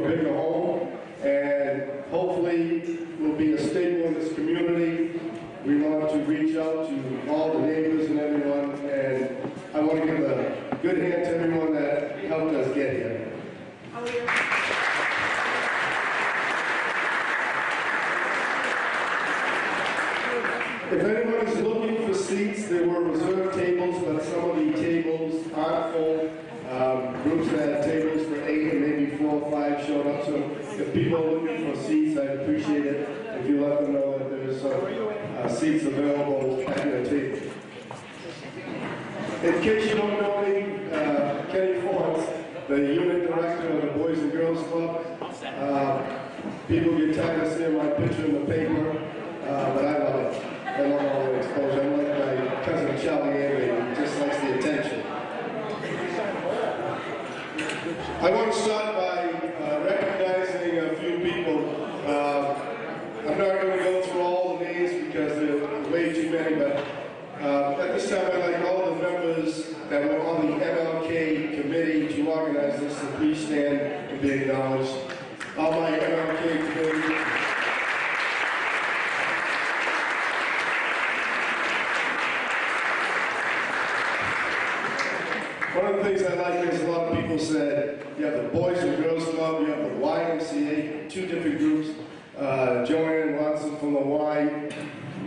a bigger home, and hopefully we'll be a staple in this community. We want to reach out to all the neighbors and everyone, and I want to give a good hand to everyone that helped us get here. If anyone is looking for seats, there were reserved tables, but some of the tables aren't full. Groups that had tables for 8 and maybe 4 or 5 showed up. So if people are looking for seats, I'd appreciate it if you let them know that there's seats available at your table. In case you don't know me, Kenny Forrest, the unit director of the Boys and Girls Club. People get tired of seeing my picture in the paper, but I love it. I love all the exposure. I'm like my cousin Charlie Avery, he just likes the attention. I want to start by recognizing a few people. I'm not going to go through all the names because there are way too many, but at this time I'd like all the members that were on the MLK committee to organize this to please stand and be acknowledged. All my MLK committee. One of the things I like is a lot of people said, you have the Boys and Girls Club, you have the YMCA, 2 different groups. Joanne Watson from the Y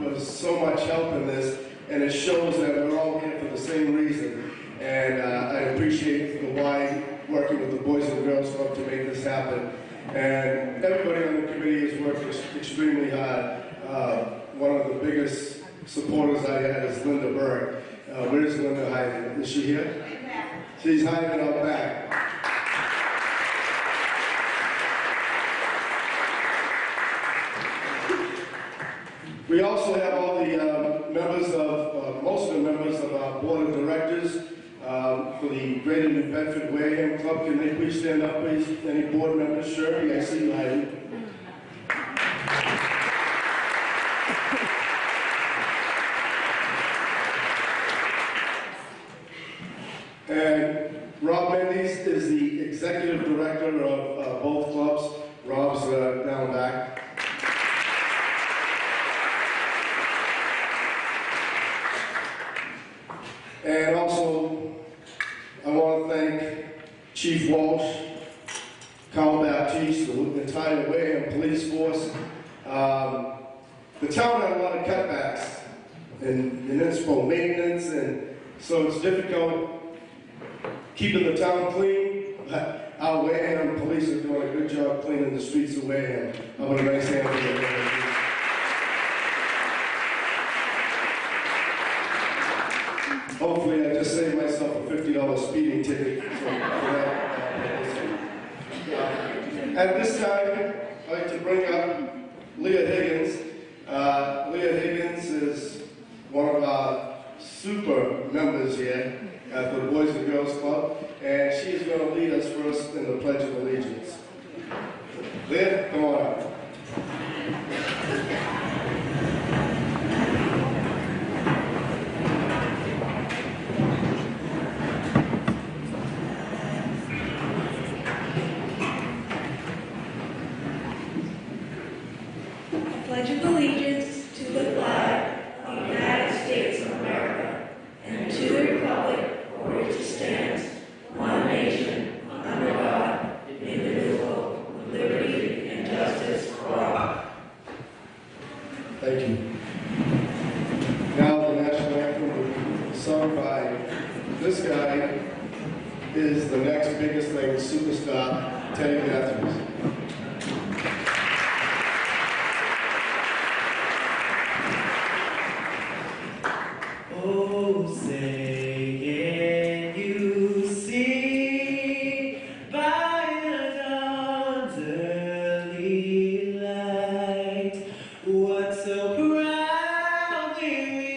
was so much help in this, and it shows that we're all here for the same reason. And I appreciate the Y working with the Boys and Girls Club to make this happen. And everybody on the committee has worked extremely hard. One of the biggest supporters I had is Linda Berg. Where's Linda hiding? Is she here? She's hiding out back. We also have all the members of, most of the members of our board of directors for the Greater New Bedford Wareham Club. Can they please stand up, please? Any board members? Shirley, I see you hiding. And Rob Mendes is the executive director of both clubs. Rob's down back. And also, I want to thank Chief Walsh, Carl Baptiste, the entire Wareham police force. The town had a lot of cutbacks in municipal maintenance, and so it's difficult keeping the town clean. But our Wareham police are doing a good job cleaning the streets of Wareham. How about a nice hand for them? Hopefully, I just saved myself a $50 speeding ticket for that. At this time, I'd like to bring up Leah Higgins. Leah Higgins is one of our super members here at the Boys and Girls Club, and she is going to lead us first in the Pledge of Allegiance. Leah, come on up. Pledge of allegiance to the flag of the United States of America and to the republic for which it stands, one nation, under God, indivisible, with liberty and justice for all. Thank you. Now the national anthem will be sung by this guy is the next biggest thing, superstar, Teddy Matthews. Oh, say, can you see by the dawn's early light what so proudly we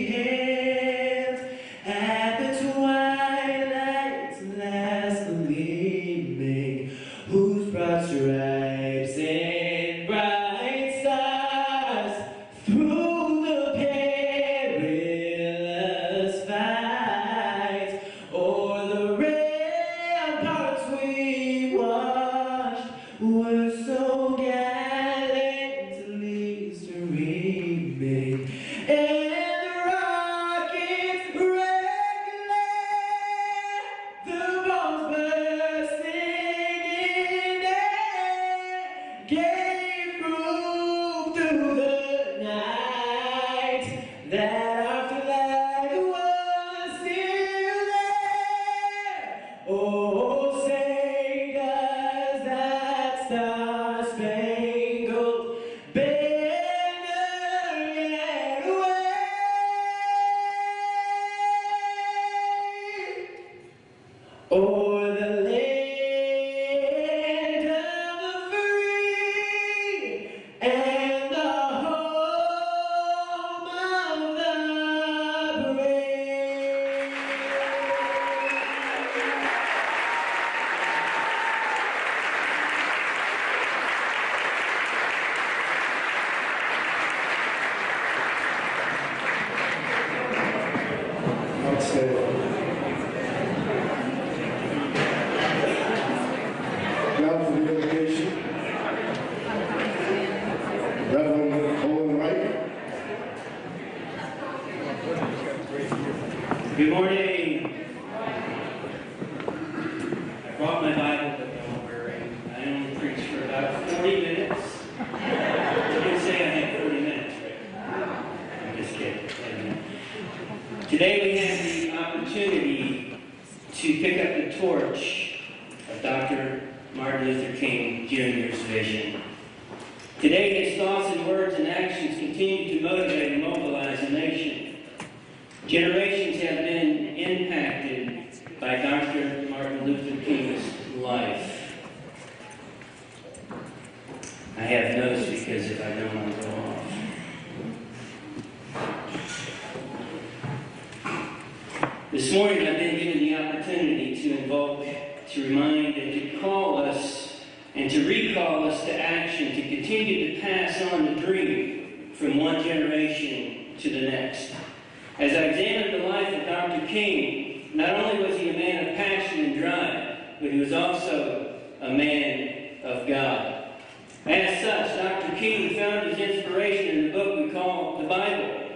hailed at the twilight's last gleaming, whose broad stripes and bright stars through the fight o'er the ramparts we watched were so gallantly streaming, and the rockets regulate, the bombs bursting in air, gave proof through the night that our flag was still there. Oh, say does that star-spangled banner yet wave o'er the land of the free and the home of the brave. Outstanding. Now for the invocation. Reverend Colin Wright. Good morning. I brought my Bible, but don't worry. I only preach for about 40 minutes. You can say I had 40 minutes, right? I'm just kidding. Today we have the opportunity to pick up the torch of Dr. Martin Luther King Jr.'s vision. Today his thoughts and words and actions continue to motivate and mobilize a nation. Generations have been impacted by Dr. Martin Luther King's life. I have notes because if I don't, I'll go off. This morning I've been given the opportunity to invoke, to remind, and to call us and to recall us to action, to continue to pass on the dream from one generation to the next. As I examined the life of Dr. King, not only was he a man of passion and drive, but he was also a man of God. As such, Dr. King found his inspiration in the book we call the Bible,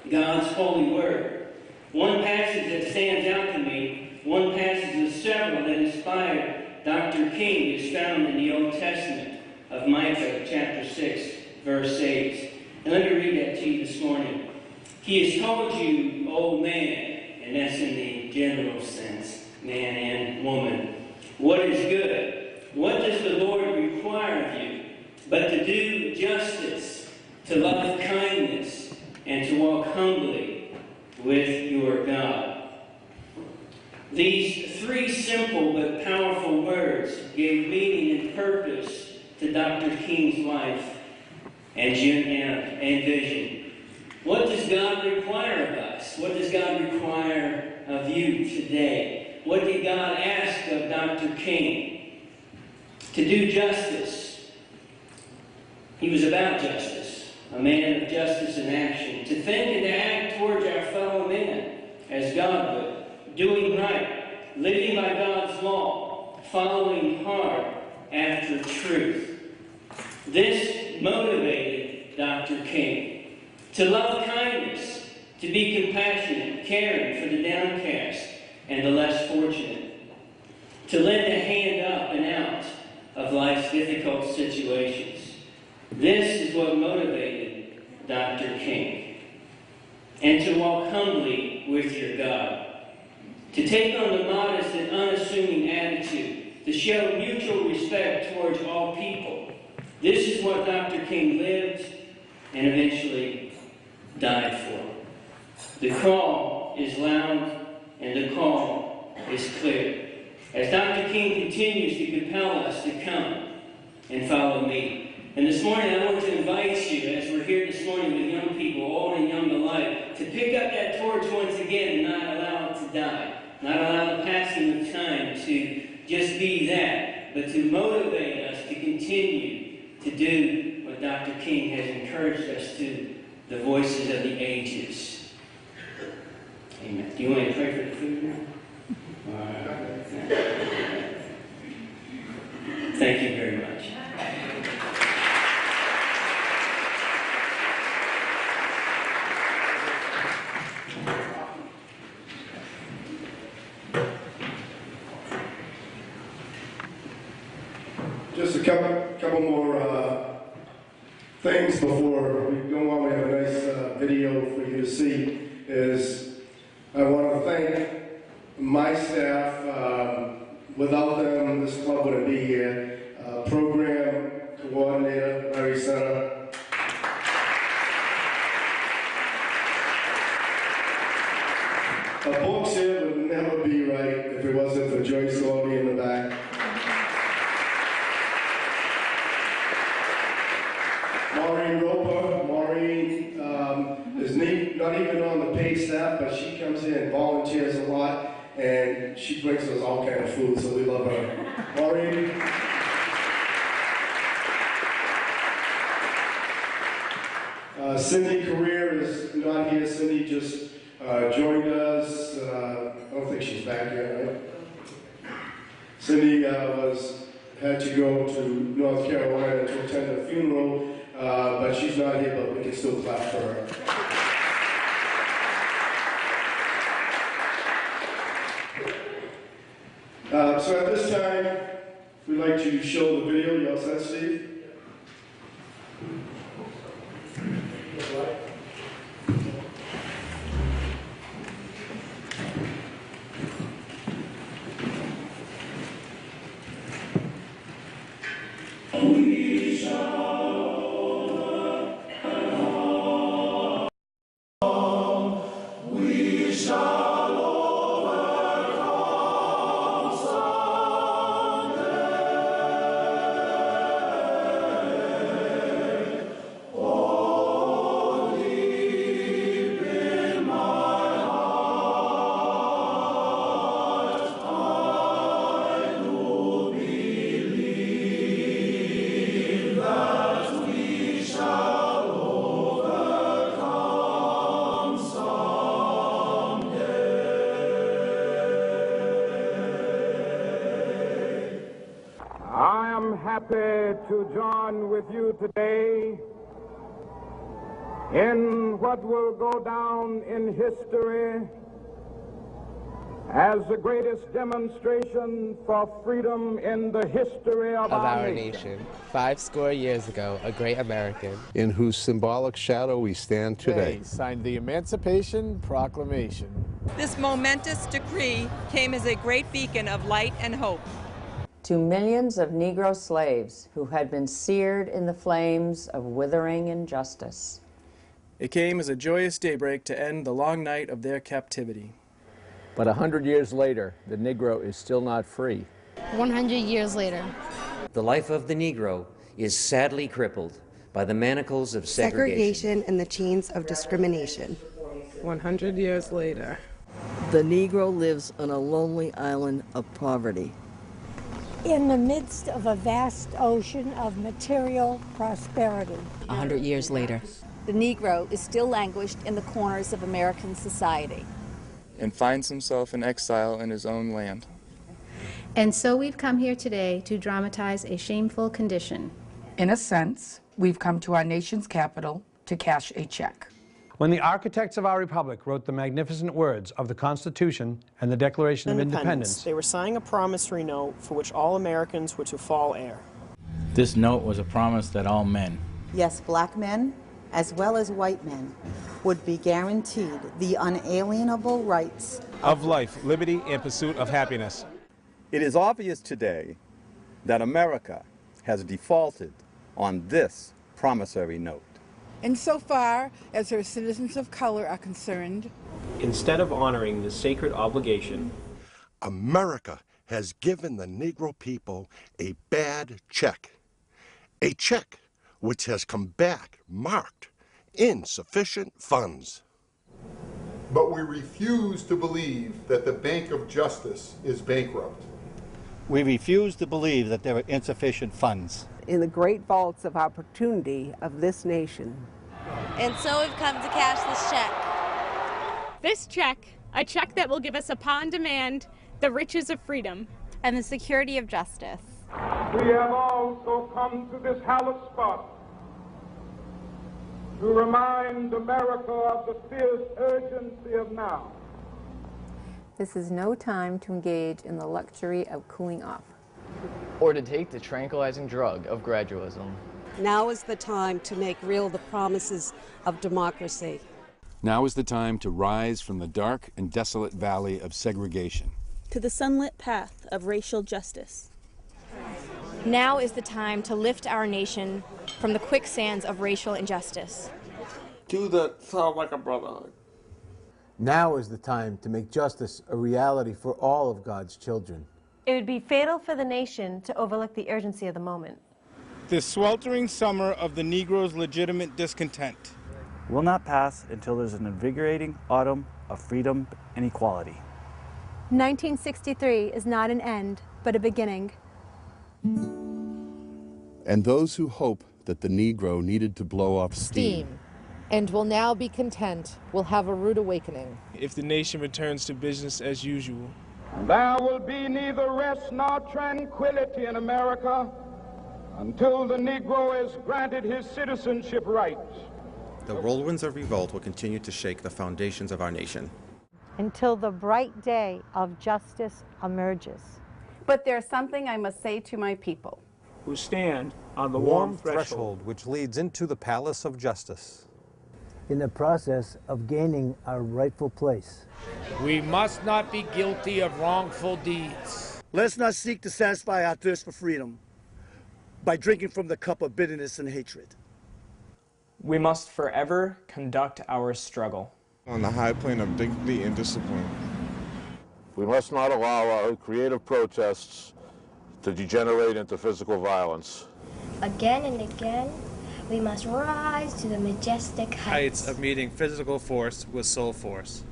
God's holy word. One passage that stands out to me, one passage of several that inspired Dr. King, is found in the Old Testament of Micah chapter 6, verse 8. And let me read that to you this morning. He has told you, O man, and that's in the general sense, man and woman, what is good. What does the Lord require of you? But to do justice, to love kindness, and to walk humbly with your God. These three simple but powerful words gave meaning and purpose to Dr. King's life and vision. What does God require of us? What does God require of you today? What did God ask of Dr. King? To do justice. He was about justice, a man of justice in action. To think and to act towards our fellow man as God would. Doing right, living by God's law, following hard after truth. This motivated Dr. King. To love kindness, to be compassionate, caring for the downcast and the less fortunate. To lend a hand up and out of life's difficult situations. This is what motivated Dr. King. And to walk humbly with your God. To take on the modest and unassuming attitude. To show mutual respect towards all people. This is what Dr. King lived and eventually died for. The call is loud and the call is clear. As Dr. King continues to compel us to come and follow me. And this morning I want to invite you, as we're here this morning with young people, old and young alike, to pick up that torch once again and not allow it to die. Not allow the passing of time to just be that, but to motivate us to continue to do what Dr. King has encouraged us to, the voices of the ages. Amen. Do you want me to pray for the food now? All right. Thank you very much. Just a couple more things before we go on. We have a nice video for you to see. I want to thank my staff. Without them, this club wouldn't be here. Program coordinator, Mary Center. Our books here would never be right if it wasn't for Joyce Orby in the back. Maureen Roper. Maureen is not even on the paid staff, but she comes in and volunteers a lot, and she brings us all kind of food, so we love her. Maureen. Cindy Career is not here. Cindy just joined us. I don't think she's back yet, right? Cindy had to go to North Carolina to attend a funeral. But she's not here, but we can still clap for her. So at this time, we'd like to show the video. You all set, Steve? Happy to join with you today in what will go down in history as the greatest demonstration for freedom in the history of our nation. 50 years ago, a great American, in whose symbolic shadow we stand today, signed the Emancipation Proclamation. This momentous decree came as a great beacon of light and hope to millions of Negro slaves who had been seared in the flames of withering injustice. It came as a joyous daybreak to end the long night of their captivity. But 100 years later, the Negro is still not free. 100 years later, the life of the Negro is sadly crippled by the manacles of segregation and the chains of discrimination. 100 years later, the Negro lives on a lonely island of poverty, in the midst of a vast ocean of material prosperity. 100 years later, the Negro is still languished in the corners of American society and finds himself in exile in his own land. And so we've come here today to dramatize a shameful condition. In a sense, we've come to our nation's capital to cash a check. When the architects of our republic wrote the magnificent words of the Constitution and the Declaration of Independence, they were signing a promissory note for which all Americans were to fall heir. This note was a promise that all men, yes, black men as well as white men, would be guaranteed the unalienable rights of life, liberty, and pursuit of happiness. It is obvious today that America has defaulted on this promissory note. Insofar as her citizens of color are concerned, instead of honoring this sacred obligation, America has given the Negro people a bad check. A check which has come back marked insufficient funds. But we refuse to believe that the Bank of Justice is bankrupt. We refuse to believe that there are insufficient funds in the great vaults of opportunity of this nation. And so we've come to cash this check. This check, a check that will give us upon demand the riches of freedom and the security of justice. We have also come to this hallowed spot to remind America of the fierce urgency of now. This is no time to engage in the luxury of cooling off, or to take the tranquilizing drug of gradualism. Now is the time to make real the promises of democracy. Now is the time to rise from the dark and desolate valley of segregation to the sunlit path of racial justice. Now is the time to lift our nation from the quicksands of racial injustice to the sound like a brotherhood. Now is the time to make justice a reality for all of God's children. It would be fatal for the nation to overlook the urgency of the moment. The sweltering summer of the Negro's legitimate discontent will not pass until there's an invigorating autumn of freedom and equality. 1963 is not an end, but a beginning. And those who hope that the Negro needed to blow off steam and will now be content will have a rude awakening. If the nation returns to business as usual. There will be neither rest nor tranquility in America until the Negro is granted his citizenship rights. The whirlwinds of revolt will continue to shake the foundations of our nation until the bright day of justice emerges. But there's something I must say to my people who stand on the warm threshold which leads into the palace of justice. In the process of gaining our rightful place. We must not be guilty of wrongful deeds. Let's not seek to satisfy our thirst for freedom by drinking from the cup of bitterness and hatred. We must forever conduct our struggle on the high plane of dignity and discipline. We must not allow our creative protests to degenerate into physical violence. Again and again, we must rise to the majestic heights of meeting physical force with soul force.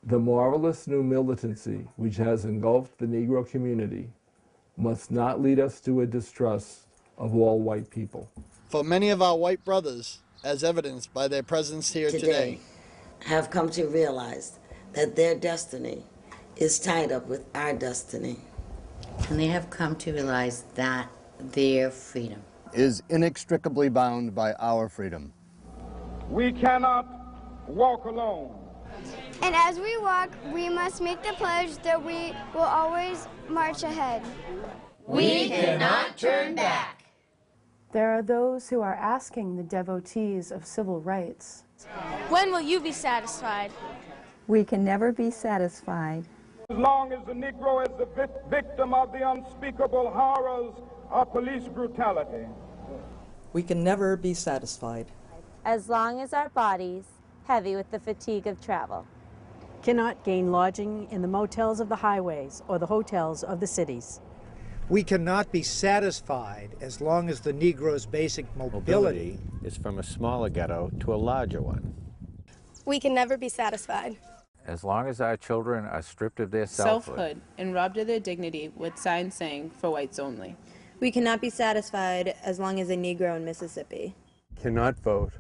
The marvelous new militancy which has engulfed the Negro community must not lead us to a distrust of all white people. For many of our white brothers, as evidenced by their presence here today, have come to realize that their destiny is tied up with our destiny. And they have come to realize that their freedom is inextricably bound by our freedom. We cannot walk alone. And as we walk, we must make the pledge that we will always march ahead. We cannot turn back. There are those who are asking the devotees of civil rights, when will you be satisfied? We can never be satisfied. As long as the Negro is the victim of the unspeakable horrors of police brutality. We can never be satisfied. As long as our bodies, heavy with the fatigue of travel, cannot gain lodging in the motels of the highways or the hotels of the cities. We cannot be satisfied as long as the Negro's basic mobility is from a smaller ghetto to a larger one. We can never be satisfied. As long as our children are stripped of their selfhood and robbed of their dignity with signs saying, "For whites only." We cannot be satisfied as long as a Negro in Mississippi cannot vote,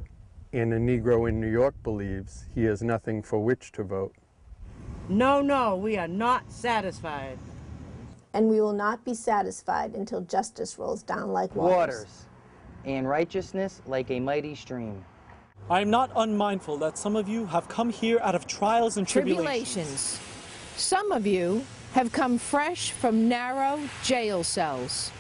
and a Negro in New York believes he has nothing for which to vote. No, we are not satisfied. And we will not be satisfied until justice rolls down like waters. And righteousness like a mighty stream. I am not unmindful that some of you have come here out of trials and tribulations. Some of you have come fresh from narrow jail cells.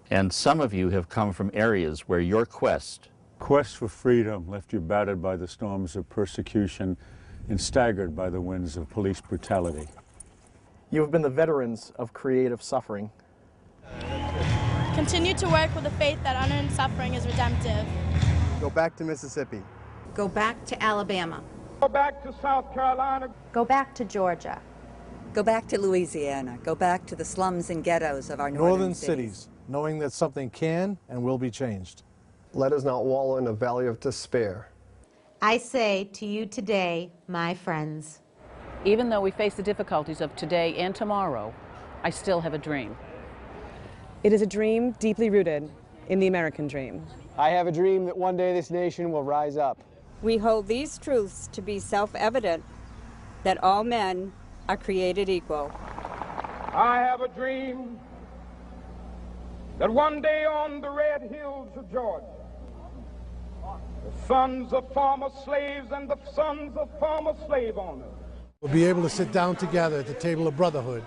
And some of you have come from areas where your quest for freedom left you battered by the storms of persecution and staggered by the winds of police brutality. You have been the veterans of creative suffering. Continue to work with the faith that unearned suffering is redemptive. Go back to Mississippi. Go back to Alabama. Go back to South Carolina. Go back to Georgia. Go back to Louisiana. Go back to the slums and ghettos of our northern cities. Knowing that something can and will be changed. Let us not wallow in a valley of despair. I say to you today, my friends, even though we face the difficulties of today and tomorrow, I still have a dream. It is a dream deeply rooted in the American dream. I have a dream that one day this nation will rise up. We hold these truths to be self-evident, that all men are created equal. I have a dream that one day on the red hills of Georgia, the sons of former slaves and the sons of former slave owners will be able to sit down together at the table of brotherhood.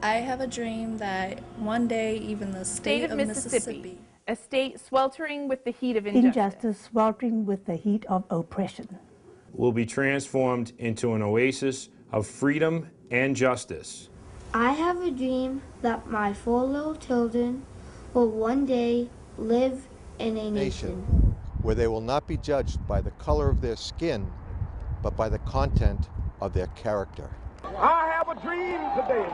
I have a dream that one day even the state of Mississippi, a state sweltering with the heat of injustice, sweltering with the heat of oppression, will be transformed into an oasis of freedom and justice. I have a dream that my 4 little children will one day live in a nation where they will not be judged by the color of their skin, but by the content of their character. I have a dream today.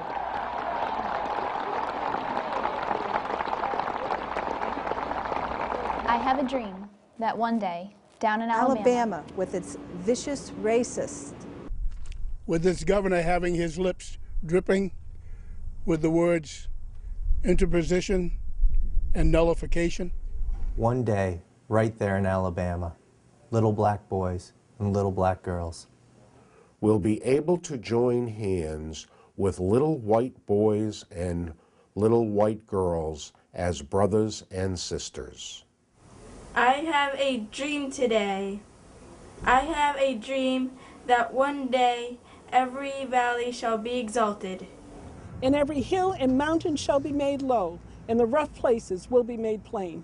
I have a dream that one day, down in Alabama, with its vicious racists, with its governor having his lips dripping with the words interposition and nullification. One day, right there in Alabama, little black boys and little black girls will be able to join hands with little white boys and little white girls as brothers and sisters. I have a dream today. I have a dream that one day every valley shall be exalted, and every hill and mountain shall be made low, and the rough places will be made plain,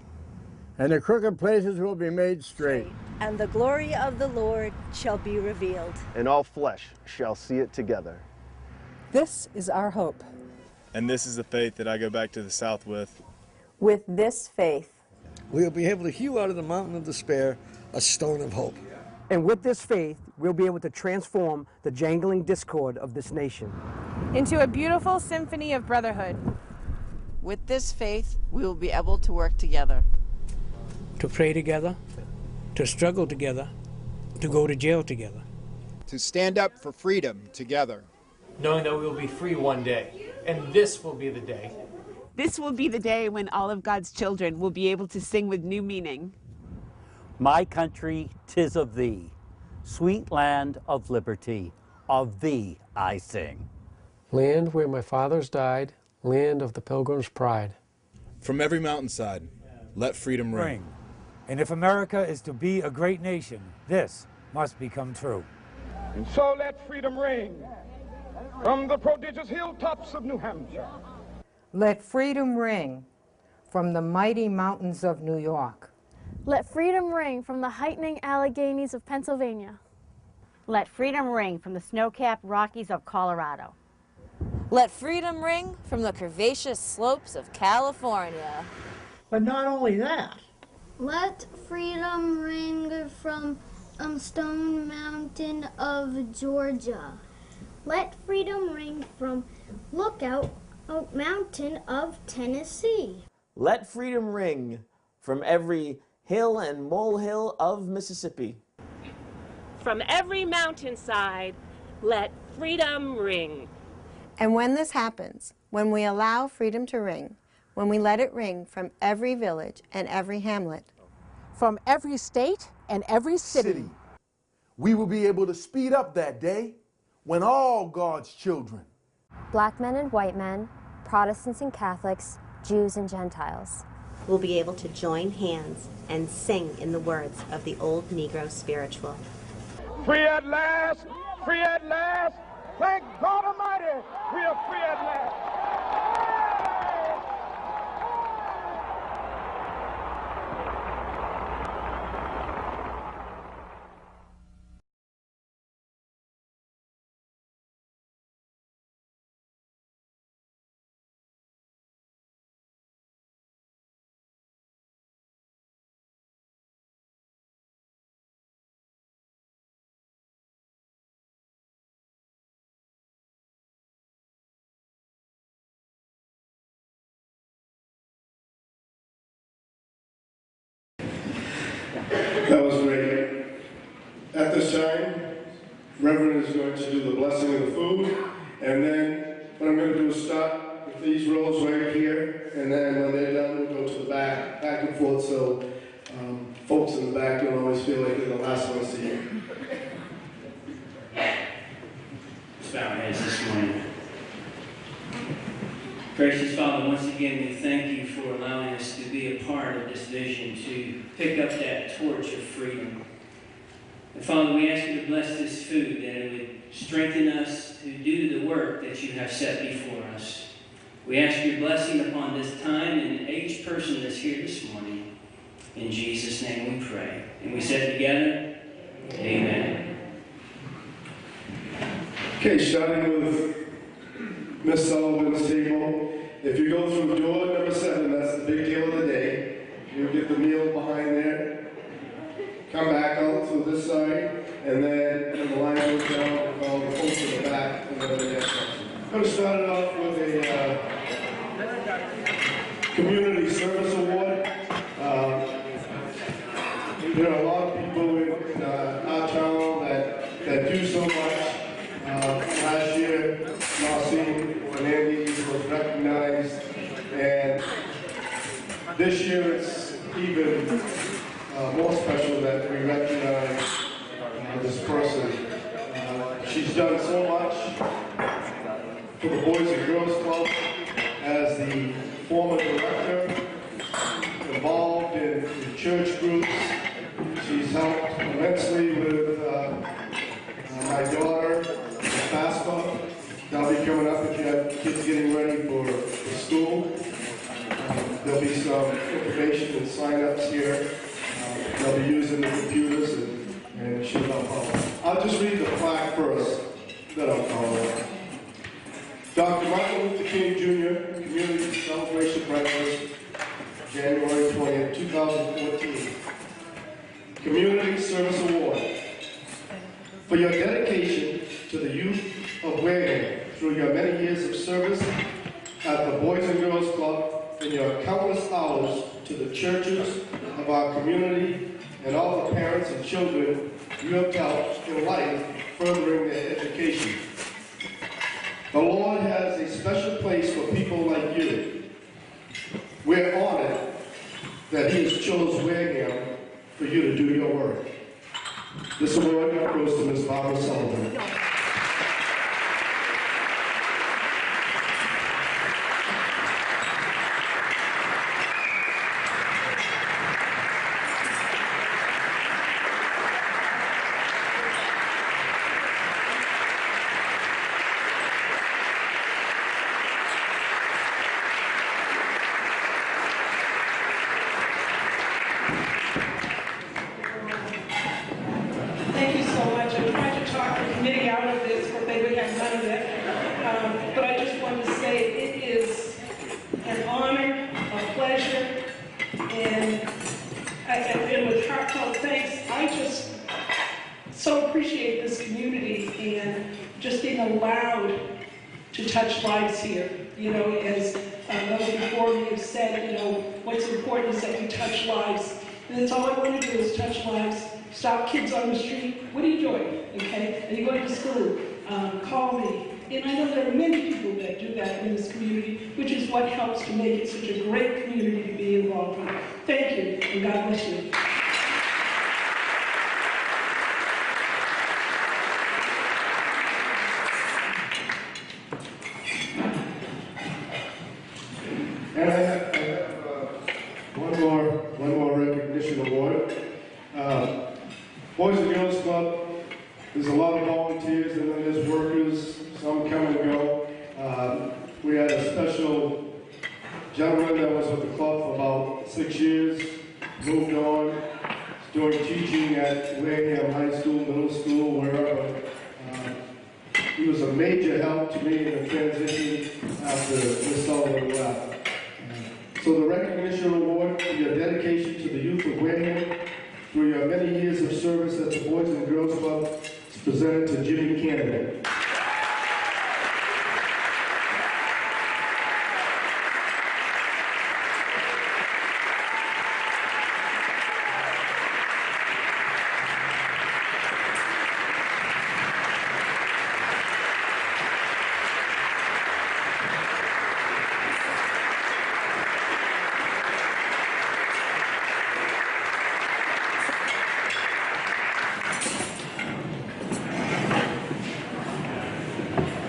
and the crooked places will be made straight. And the glory of the Lord shall be revealed, and all flesh shall see it together. This is our hope. And this is the faith that I go back to the South with. With this faith, we'll be able to hew out of the mountain of despair a stone of hope. And with this faith, we'll be able to transform the jangling discord of this nation into a beautiful symphony of brotherhood. With this faith, we will be able to work together. To pray together, to struggle together, to go to jail together. To stand up for freedom together. Knowing that we will be free one day, and this will be the day. This will be the day when all of God's children will be able to sing with new meaning. My country, 'tis of thee, sweet land of liberty, of thee I sing. Land where my fathers died, land of the Pilgrim's pride. From every mountainside, let freedom ring. And if America is to be a great nation, this must become true. And so let freedom ring from the prodigious hilltops of New Hampshire. Let freedom ring from the mighty mountains of New York. Let freedom ring from the heightening Alleghenies of Pennsylvania. Let freedom ring from the snow-capped Rockies of Colorado. Let freedom ring from the curvaceous slopes of California. But not only that. Let freedom ring from Stone Mountain of Georgia. Let freedom ring from Lookout Mountain of Tennessee. Let freedom ring from every hill and molehill of Mississippi. From every mountainside, let freedom ring. And when this happens, when we allow freedom to ring, when we let it ring from every village and every hamlet, from every state and every city, we will be able to speed up that day when all God's children, black men and white men, Protestants and Catholics, Jews and Gentiles, will be able to join hands and sing in the words of the old Negro spiritual. Free at last, free at last. Thank God Almighty, we are free at last. That was great. At this time, Reverend is going to do the blessing of the food, and then what I'm going to do is start with these rolls right here, and then when they're done, we'll go to the back and forth, so folks in the back don't always feel like they're the last ones to hear. Let's bow our heads this morning. Gracious Father, once again we thank you for allowing us to be a part of this vision, to pick up that torch of freedom. And Father, we ask you to bless this food, that it would strengthen us to do the work that you have set before us. We ask your blessing upon this time and each person that's here this morning. In Jesus' name we pray. And we said together, amen. Okay, starting with Miss Sullivan's table. If you go through door number 7, that's the big deal of the day. You'll get the meal behind there. Come back out through this side, and then when the line goes down, we'll call the folks in the back, and then the next section. I'm going to start it off with a community service award. There are a lot of people in our town that do so much. Last year, Marcy Fernandez was recognized, and this year it's even more special that we recognize this person. She's done so much for the Boys and Girls Club as the former director, involved in church groups. She's helped immensely with my daughter, FAFSA. That'll be coming up if you have kids getting ready for school. There'll be some information and sign-ups here. They'll be using the computers and she'll help out. I'll just read the plaque first, then I'll call it. Dr. Martin Luther King Jr. Community Celebration Breakfast, January 20th, 2014. Community Service Award. For your dedication to the youth of Wareham through your many years of service at the Boys and Girls Club and your countless hours to the churches of our community and all the parents and children you have helped in life furthering their education. The Lord has a special place for people like you. We're honored that He has chosen Wareham for you to do your work. This award goes to Ms. Barbara Sullivan. Thank you so much. I tried to talk the committee out of this, but they would have none of it. But I just wanted to say it is an honor, a pleasure, and with heartfelt thanks, I just so appreciate this community and just being allowed to touch lives here. You know, as those before me have said, you know, what's important is that we touch lives. And that's all I want to do is touch lives. Stop kids on the street. What are you doing? Okay? Are you going to school? Call me. And I know there are many people that do that in this community, which is what helps to make it such a great community to be involved with. Thank you, and God bless you. And I have one more recognition award. Boys and Girls Club, there's a lot of volunteers and then there's workers, some come and go. We had a special gentleman that was with the club for about 6 years, moved on, doing teaching at Wareham High School, middle school, wherever. He was a major help to me in the transition after Ms. Sullivan left. So the recognition award for your dedication to the youth of Wareham through your many years of service at the Boys and Girls Club is presented to Jimmy Canada.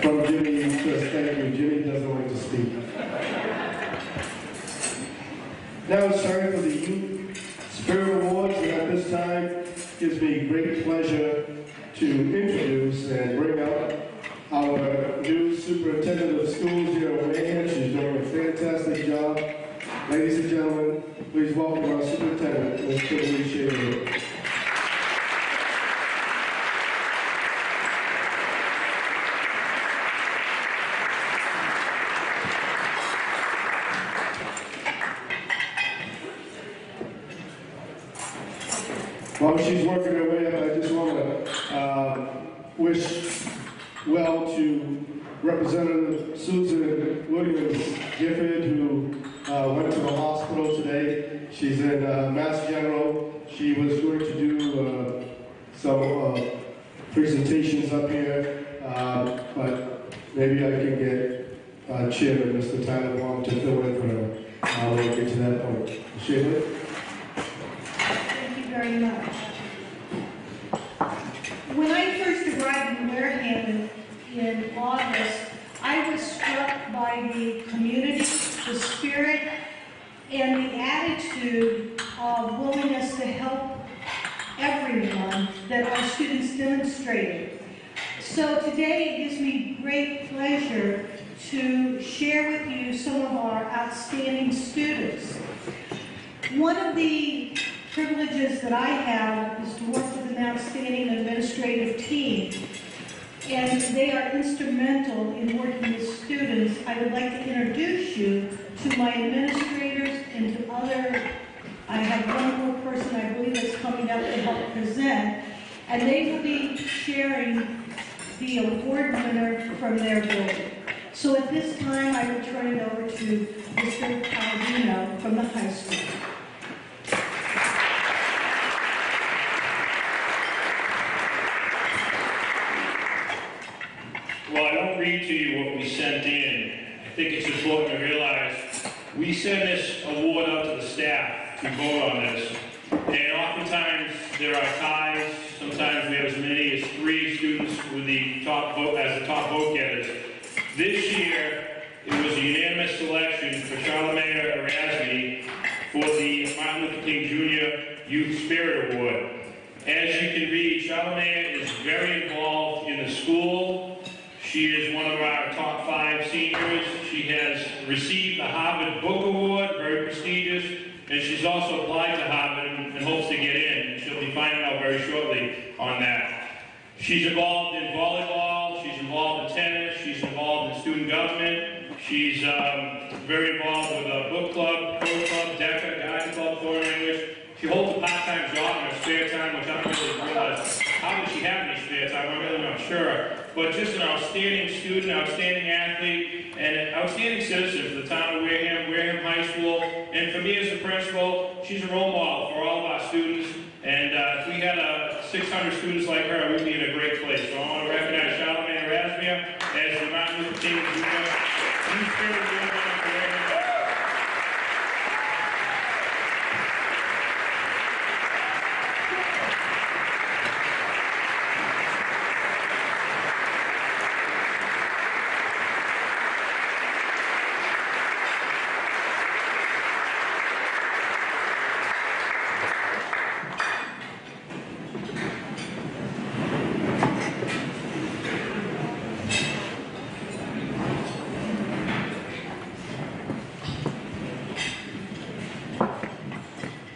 From Jimmy, just thank you. Jimmy doesn't like to speak. time for the Youth Spirit Awards, and at this time, it gives me great pleasure to introduce and bring out our new superintendent of schools here in Wareham. She's doing a fantastic job. Ladies and gentlemen, please welcome our superintendent, Ms. Kimberly Shaver. While she's working her way up, I just want to wish well to Representative Susan Williams-Gifford, who went to the hospital today. She's in Mass General. She was going to do some presentations up here, but maybe I can get Chairman Mr. Tyler Wong to fill in for her. We'll get to that point. Chairman? Thank you very much. When I first arrived in Wareham in August, I was struck by the community, the spirit, and the attitude of willingness to help everyone that our students demonstrated. So today it gives me great pleasure to share with you some of our outstanding students. One of the privileges that I have is to work with an outstanding administrative team, and they are instrumental in working with students. I would like to introduce you to my administrators and to other. I have one more person I believe that's coming up to help present, and they will be sharing the award winner from their building. So at this time, I will turn it over to Mr. Palladino from the high school. Well, I don't read to you what we sent in. I think it's important to realize we send this award out to the staff to vote on this. And oftentimes there are ties. Sometimes we have as many as 3 students with the top vote as the top vote getters. This year, it was a unanimous selection for Charlemagne Erasmi for the Martin Luther King Jr. Youth Spirit Award. As you can read, Charlemagne is very involved in the school. She is one of our top 5 seniors. She has received the Harvard Book Award, very prestigious, and she's also applied to Harvard and hopes to get in. She'll be finding out very shortly on that. She's involved in volleyball, she's involved in tennis, she's involved in student government, she's very involved with a book club, coach club, DECA, guidance club, foreign English. She holds a part-time job in her spare time, which I don't really realize how does she have any spare time. I'm really not sure. But just an outstanding student, outstanding athlete, and an outstanding citizen for the town of Wareham, Wareham High School. And for me as a principal, she's a role model for all of our students. And if we had 600 students like her, we'd be in a great place. So I want to recognize Charlemagne Erasmi as the Martin Luther King Jr. Youth Spirit Award winner for Wareham.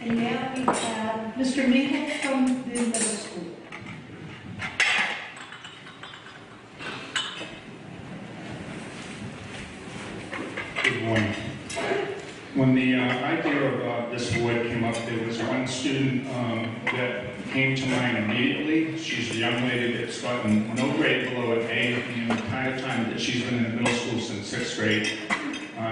And now we have Mr. Mingle from the middle school. Good morning. When the idea of this award came up, there was one student that came to mind immediately. She's a young lady that's gotten no grade below an A in the entire time that she's been in middle school since 6th grade.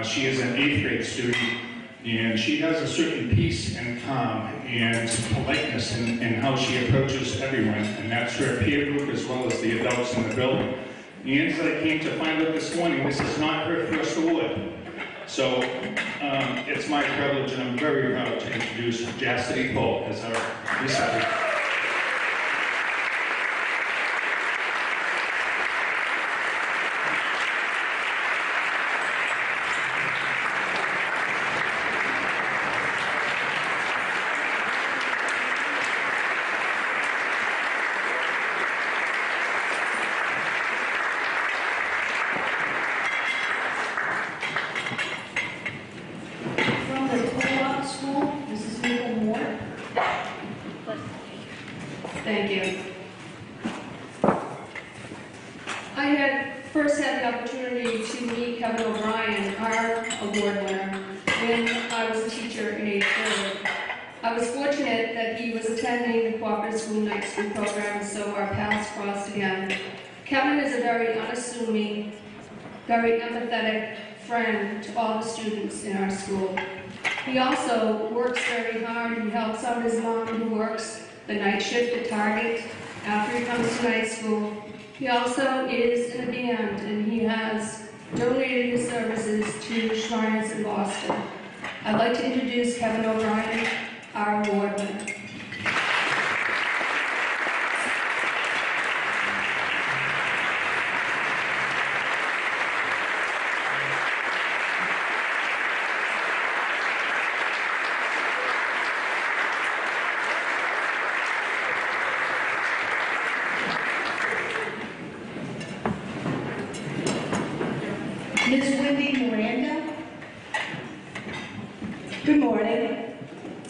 She is an 8th grade student, and she has a certain peace and calm and politeness in how she approaches everyone, and that's her peer group as well as the adults in the building. And as I came to find out this morning, this is not her first award. So it's my privilege, and I'm very proud to introduce Chastity Polk as our recipient. Thank you. I had first had the opportunity to meet Kevin O'Brien, our award winner, when I was a teacher in 8th grade. I was fortunate that he was attending the Cooperative School Night School program, so our paths crossed again. Kevin is a very unassuming, very empathetic friend to all the students in our school. He also works very hard. He helps out his mom, who works the night shift at Target after he comes to night school. He also is in a band, and he has donated his services to Shriners in Boston. I'd like to introduce Kevin O'Brien, our award winner. Ms. Wendy Miranda. Good morning.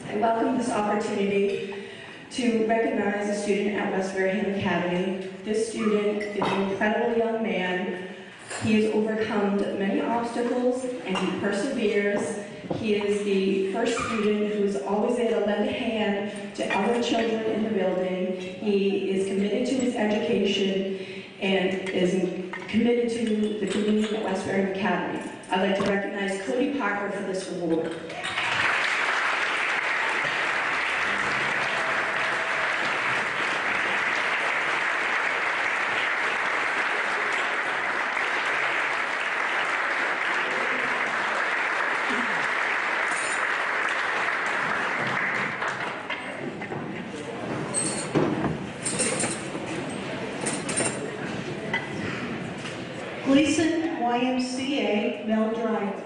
I welcome this opportunity to recognize a student at West Wareham Academy. This student is an incredible young man. He has overcome many obstacles and he perseveres. He is the first student who is always there to lend a hand to other children in the building. He is committed to his education and is committed to the community at West Wareham Academy. I'd like to recognize Cody Parker for this award. Gleason YMCA Mel Driver.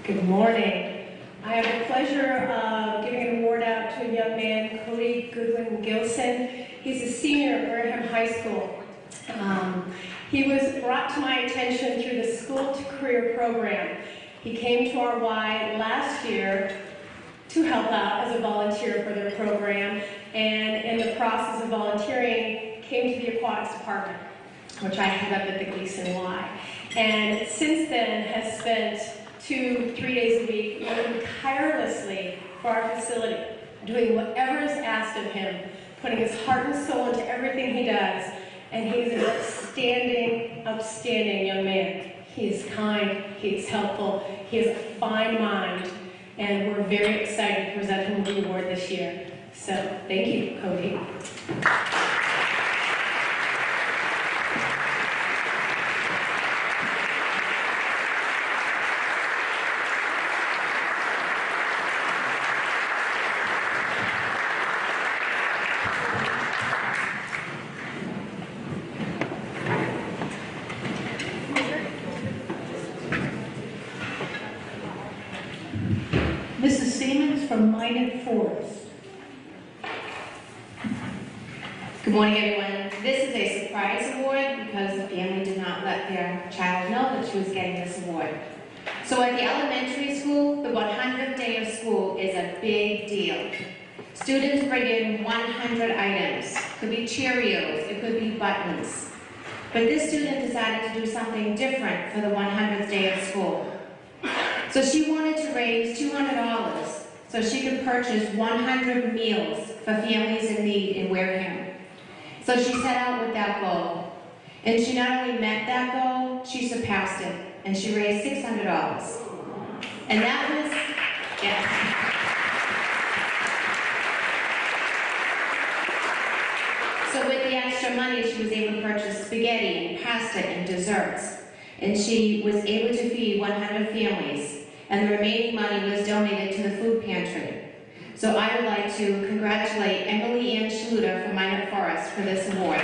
Good morning. I have the pleasure of giving an award out to a young man, Cody Goodwin Gilson. He's a senior at Wareham High School. He was brought to my attention through the School to Career program. He came to our Y last year to help out as a volunteer for their program, and in the process of volunteering, came to the aquatics department, which I head up at the Gleason Y. And since then has spent 2-3 days a week working tirelessly for our facility, doing whatever is asked of him, putting his heart and soul into everything he does. And he's an outstanding, outstanding young man. He is kind, he is helpful, he has a fine mind, and we're very excited to present him with the award this year. So thank you, Cody. Mrs. Siemens from Minot Forest. Good morning, everyone. This is a surprise award because the family did not let their child know that she was getting this award. So at the elementary school, the 100th day of school is a big deal. Students bring in 100 items. It could be Cheerios, it could be buttons. But this student decided to do something different for the 100th day of school. So she wanted to raise $200 so she could purchase 100 meals for families in need in Wareham. So she set out with that goal. And she not only met that goal, she surpassed it. And she raised $600. And that was, So with the extra money, she was able to purchase spaghetti and pasta and desserts. And she was able to feed 100 families. And the remaining money was donated to the food pantry. So I would like to congratulate Emily Ann Schluter from Minot Forest for this award.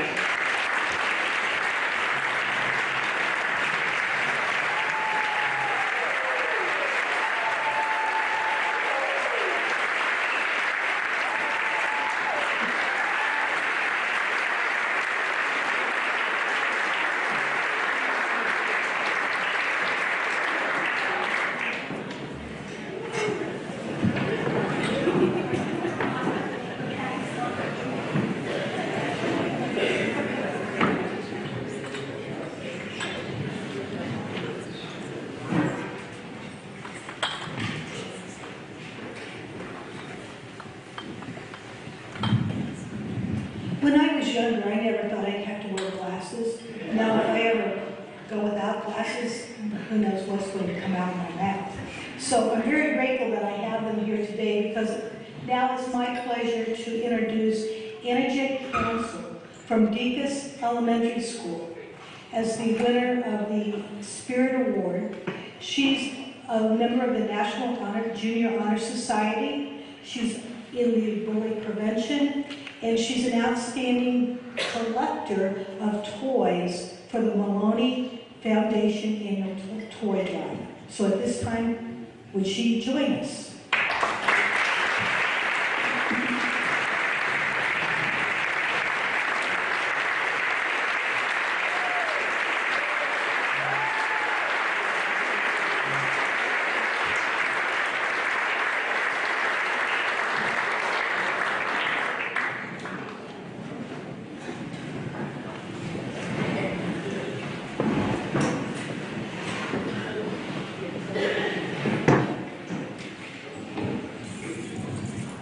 younger, I never thought I'd have to wear glasses. Now, if I ever go without glasses, who knows what's going to come out of my mouth. So I'm very grateful that I have them here today, because now it's my pleasure to introduce Inajit Council from Deacon's Elementary School as the winner of the Spirit Award. She's a member of the National Junior Honor Society. She's in the bully prevention, and she's an outstanding collector of toys for the Maloney Foundation Annual Toy Drive. So at this time, would she join us?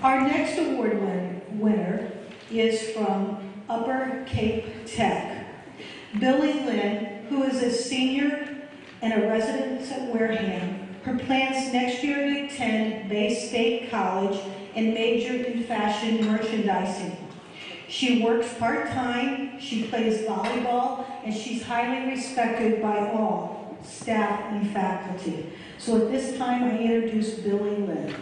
Our next award winner is from Upper Cape Tech. Billy Lynn, who is a senior and a resident at Wareham. Her plans next year to attend Bay State College and major in fashion merchandising. She works part-time, she plays volleyball, and she's highly respected by all staff and faculty. So at this time, I introduce Billy Lynn.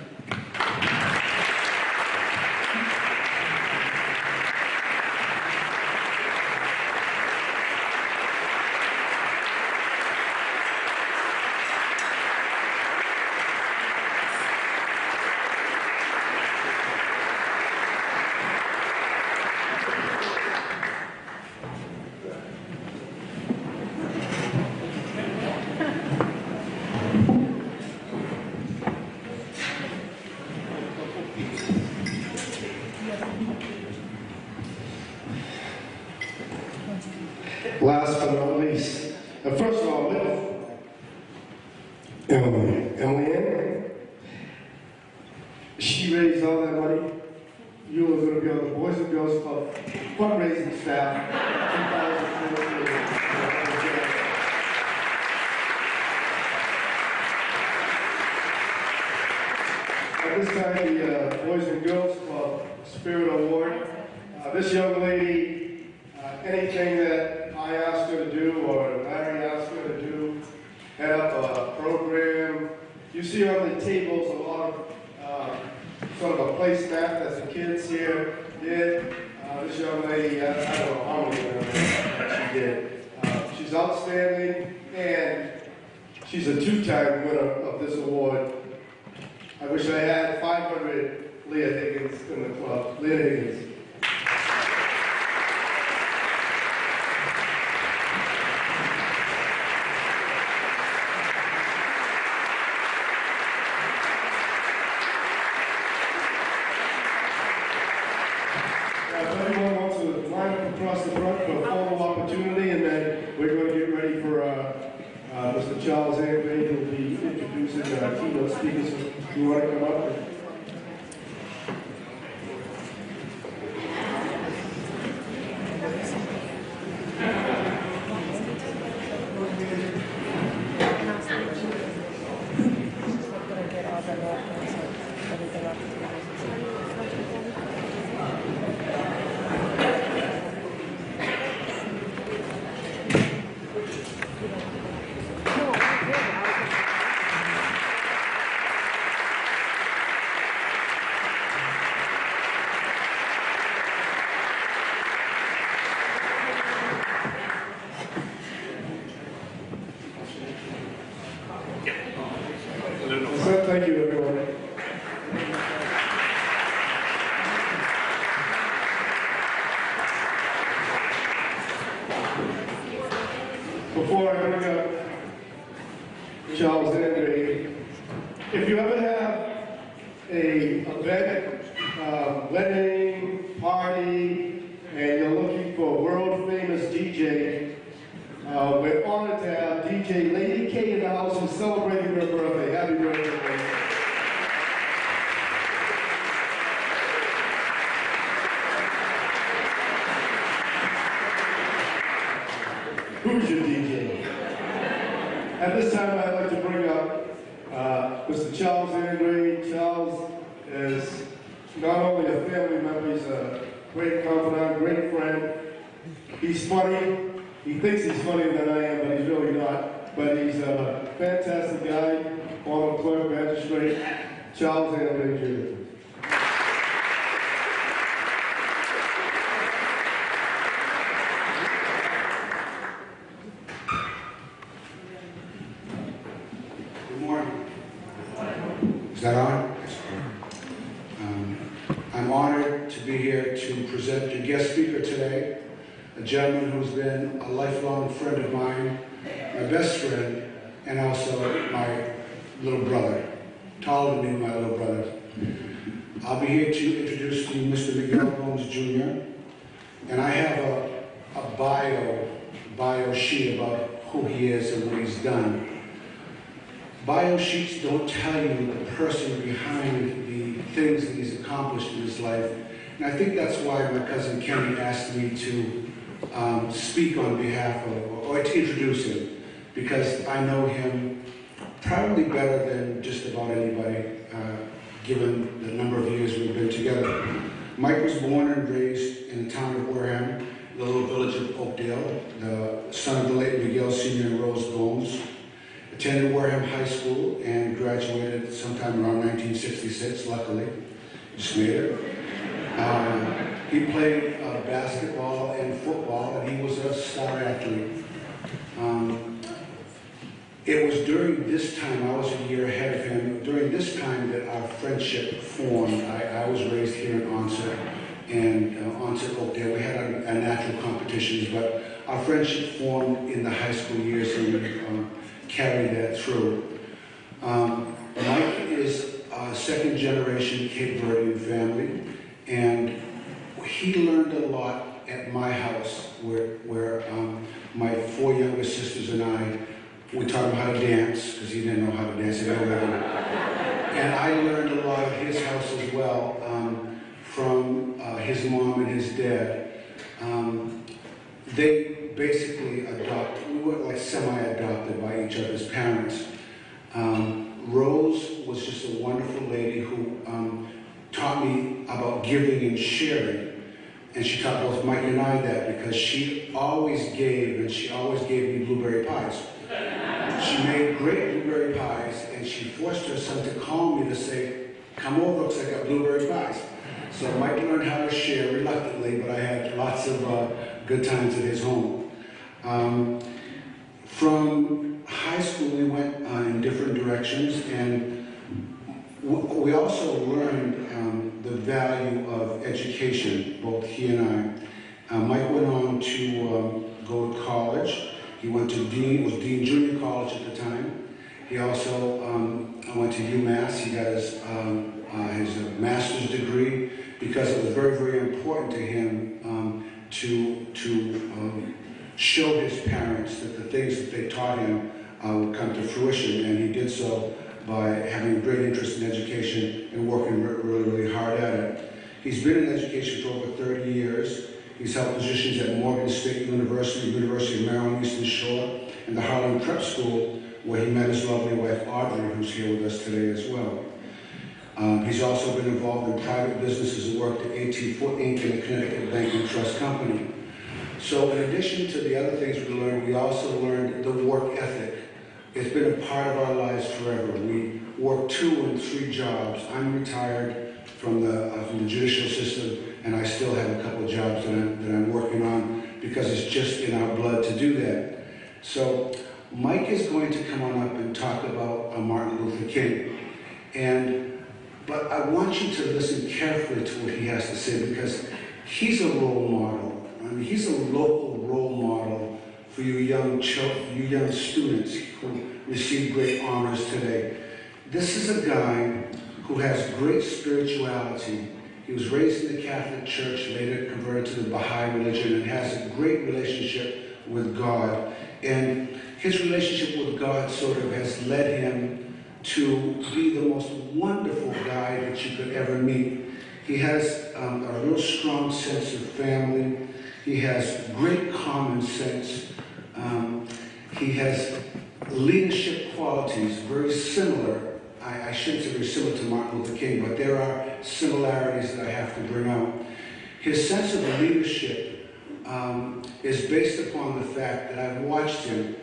Last but not least, first of all, Emily Ann, she raised all that money. You were going to be on the Boys and Girls Club fundraising staff. At this time, the Boys and Girls Club Spirit Award. This young lady, anything that I asked her to do or Larry asked her to do, head up a program. You see on the tables a lot of sort of a placemat that the kids here did. This young lady, I don't know how many of them she did. She's outstanding, and she's a two-time winner of this award. I wish I had 500 Leah Higgins in the club. Leah Higgins. Across the front for a photo opportunity, and then we're going to get ready for Mr. Charles Andre, who will be introducing our keynote speakers. Do you want to come up? Thank you, everyone. Before I bring up Charles Andre, if you ever have a event, wedding, party, and you're looking for a world-famous DJ, we're honored to have DJ Lady K in the house who's celebrating her birthday. Happy birthday, Lady. At this time, I'd like to bring up Mr. Charles Andre. Charles is not only a family member, he's a great confidant, great friend. He's funny. He thinks he's funnier than I am, but he's really not. But he's a fantastic guy, former clerk, magistrate, Charles Andre Jr. Good morning. Is that on? I'm honored to be here to present your guest speaker today, a gentleman who's been a lifelong friend of mine, my best friend, and also my little brother, taller than me, my little brother. I'll be here to introduce to you Mr. Miguel Gomes Jr., and I have a bio sheet about who he is and what he's done. Bio sheets don't tell you the person behind the things that he's accomplished in his life. And I think that's why my cousin Kenny asked me to speak on behalf of, or to introduce him, because I know him probably better than just about anybody, given the number of years we've been together. Mike was born and raised in the town of Wareham, the little village of Oakdale, the son of the late Miguel Sr. and Rose Gomes. Attended Wareham High School and graduated sometime around 1966, luckily. Just made it. He played basketball and football, and he was a star athlete. It was during this time, I was a year ahead of him, during this time that our friendship formed. I was raised here in Onset, and Onset Oakdale. We had our natural competitions, but our friendship formed in the high school years, and we carried that through. Mike is a second generation Cape Verdean family, and he learned a lot at my house, where my 4 younger sisters and I, we taught him how to dance, because he didn't know how to dance at all. And I learned a lot at his house as well, from his mom and his dad. They basically adopted, we were like semi-adopted by each other's parents. Rose was just a wonderful lady who taught me about giving and sharing. And she taught both Mike and I that, because she always gave, and she always gave me blueberry pies. She made great blueberry pies, and she forced her son to call me to say, "Come over, because I got blueberry pies." So Mike learned how to share reluctantly, but I had lots of good times at his home. From high school, we went in different directions, and we also learned the value of education, both he and I. Mike went on to go to college. He went to Dean Junior College at the time. He also went to UMass. He got his master's degree, because it was very, very important to him to show his parents that the things that they taught him would come to fruition, and he did so by having a great interest in education and working really, really hard at it. He's been in education for over 30 years. He's held positions at Morgan State University, University of Maryland, Eastern Shore, and the Harlem Prep School, where he met his lovely wife, Audrey, who's here with us today as well. He's also been involved in private businesses and worked at AT Foot Inc. and the Connecticut Bank and Trust Company. So in addition to the other things we learned, we also learned the work ethic. It's been a part of our lives forever. We work 2 and 3 jobs. I'm retired from the judicial system, and I still have a couple of jobs that I'm working on, because it's just in our blood to do that. So Mike is going to come on up and talk about Martin Luther King. But I want you to listen carefully to what he has to say, because he's a role model. I mean, he's a local role model for you young students who receive great honors today. This is a guy who has great spirituality. He was raised in the Catholic Church, later converted to the Baha'i religion, and has a great relationship with God. And his relationship with God sort of has led him to be the most wonderful guy that you could ever meet. He has a real strong sense of family. He has great common sense. He has leadership qualities very similar. I shouldn't say very similar to Martin Luther King, but there are similarities that I have to bring out. His sense of leadership is based upon the fact that I've watched him.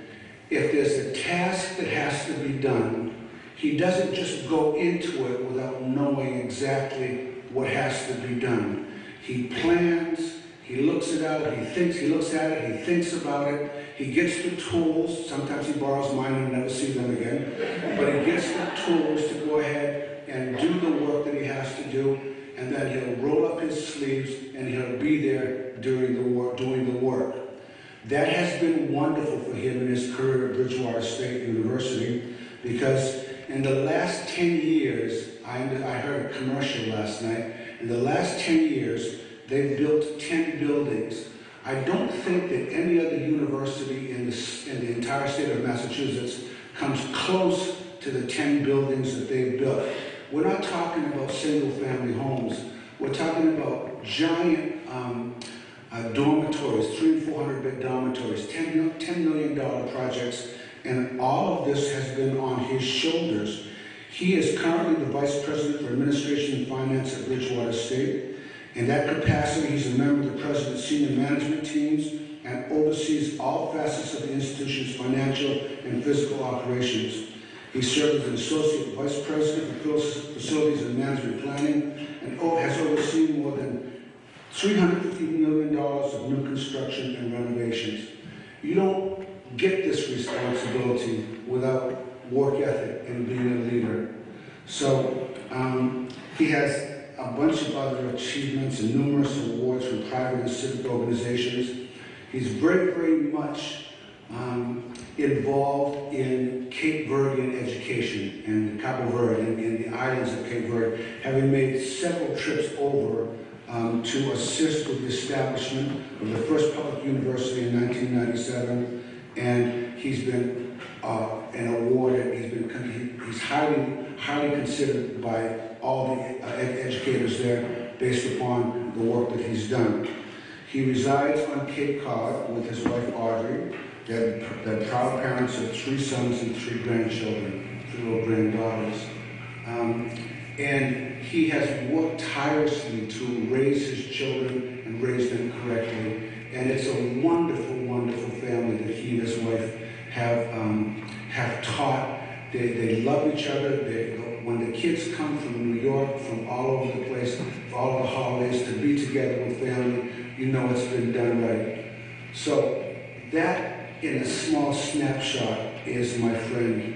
If there's a task that has to be done, he doesn't just go into it without knowing exactly what has to be done. He plans, he looks it out, he looks at it, he thinks about it, he gets the tools. Sometimes he borrows mine and never sees them again. But he gets the tools to go ahead and do the work that he has to do, and then he'll roll up his sleeves and he'll be there during the work, doing the work. That has been wonderful for him in his career at Bridgewater State University, because in the last 10 years, I heard a commercial last night, in the last 10 years, they've built 10 buildings. I don't think that any other university in the entire state of Massachusetts comes close to the 10 buildings that they've built. We're not talking about single-family homes. We're talking about giant dormitories, 300 and 400 bed dormitories, $10 million projects, and all of this has been on his shoulders. He is currently the Vice President for Administration and Finance at Bridgewater State. In that capacity, he's a member of the President's senior management teams and oversees all facets of the institution's financial and physical operations. He served as an Associate Vice President for Facilities and Management Planning and has overseen more than $350 million of new construction and renovations. You don't get this responsibility without work ethic and being a leader. So he has a bunch of other achievements and numerous awards from private and civic organizations. He's very, very much involved in Cape Verdean education and Cabo Verde and in the islands of Cape Verde, having made several trips over to assist with the establishment of the first public university in 1997, and he's been an awarded. He's highly considered by all the educators there based upon the work that he's done. He resides on Cape Cod with his wife Audrey. They're proud parents of 3 sons and 3 grandchildren, 3 little granddaughters. And he has worked tirelessly to raise his children and raise them correctly. And it's a wonderful, wonderful family that he and his wife have taught. They love each other. When the kids come from New York, from all over the place, for all the holidays, to be together with family, you know it's been done right. So that, in a small snapshot, is my friend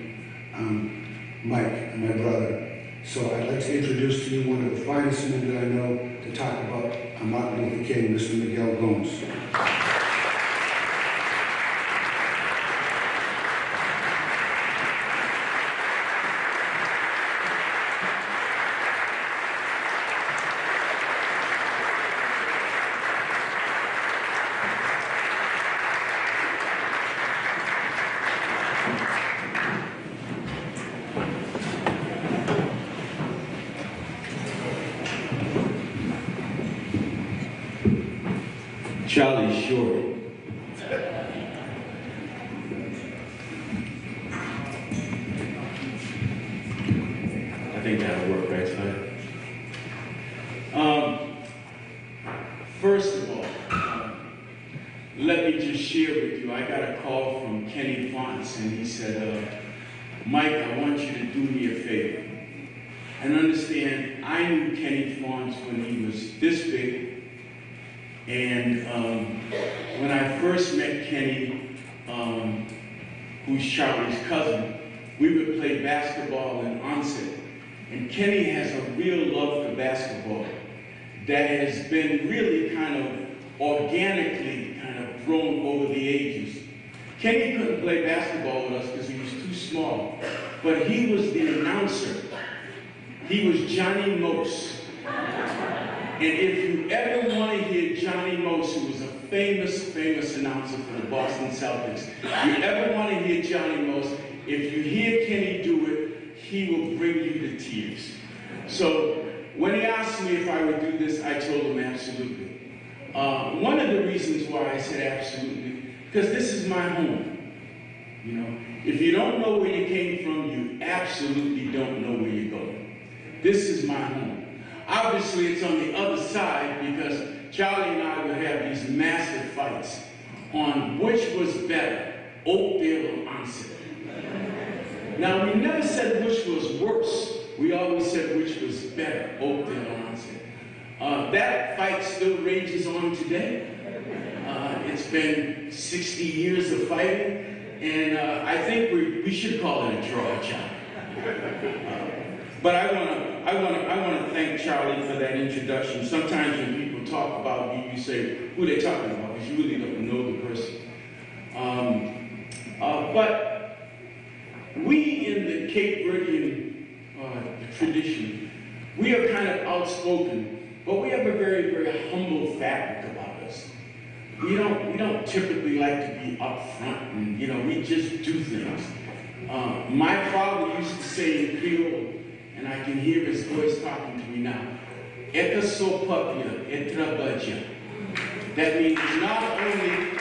Mike, my brother. So I'd like to introduce to you one of the finest men that I know to talk about Martin Luther King, Mr. Miguel Gomes. Charlie Short. I think that'll work right, sir. First of all, let me just share with you, I got a call from Kenny Fonts, and he said, Mike, I want you to do me a favor. And understand, I knew Kenny Fonts when he was this big. And when I first met Kenny, who's Charlie's cousin, we would play basketball in Onset. And Kenny has a real love for basketball that has been really kind of organically kind of grown over the ages. Kenny couldn't play basketball with us because he was too small, but he was the announcer. He was Johnny Mose. And if you ever want to hear Johnny Mose, who was a famous, famous announcer for the Boston Celtics, if you ever want to hear Johnny Mose, if you hear Kenny do it, he will bring you to tears. So when he asked me if I would do this, I told him absolutely. One of the reasons why I said absolutely, because this is my home. You know, if you don't know where you came from, you absolutely don't know where you're going. This is my home. Obviously, it's on the other side because Charlie and I would have these massive fights on which was better, Oakdale or Onset. Now, we never said which was worse. We always said which was better, Oakdale or Onset. That fight still rages on today. It's been 60 years of fighting. And I think we should call it a draw, Charlie. But I want to thank Charlie for that introduction. Sometimes when people talk about me, you say, who they talking about? Because you really don't know the person. But we in the Cape Verdean tradition, we are kind of outspoken, but we have a very, very humble fabric about us. We don't typically like to be up front, and you know, we just do things. My father used to say in Creole, and I can hear his voice talking to me now, "Eka so papia, etra baja." That means not only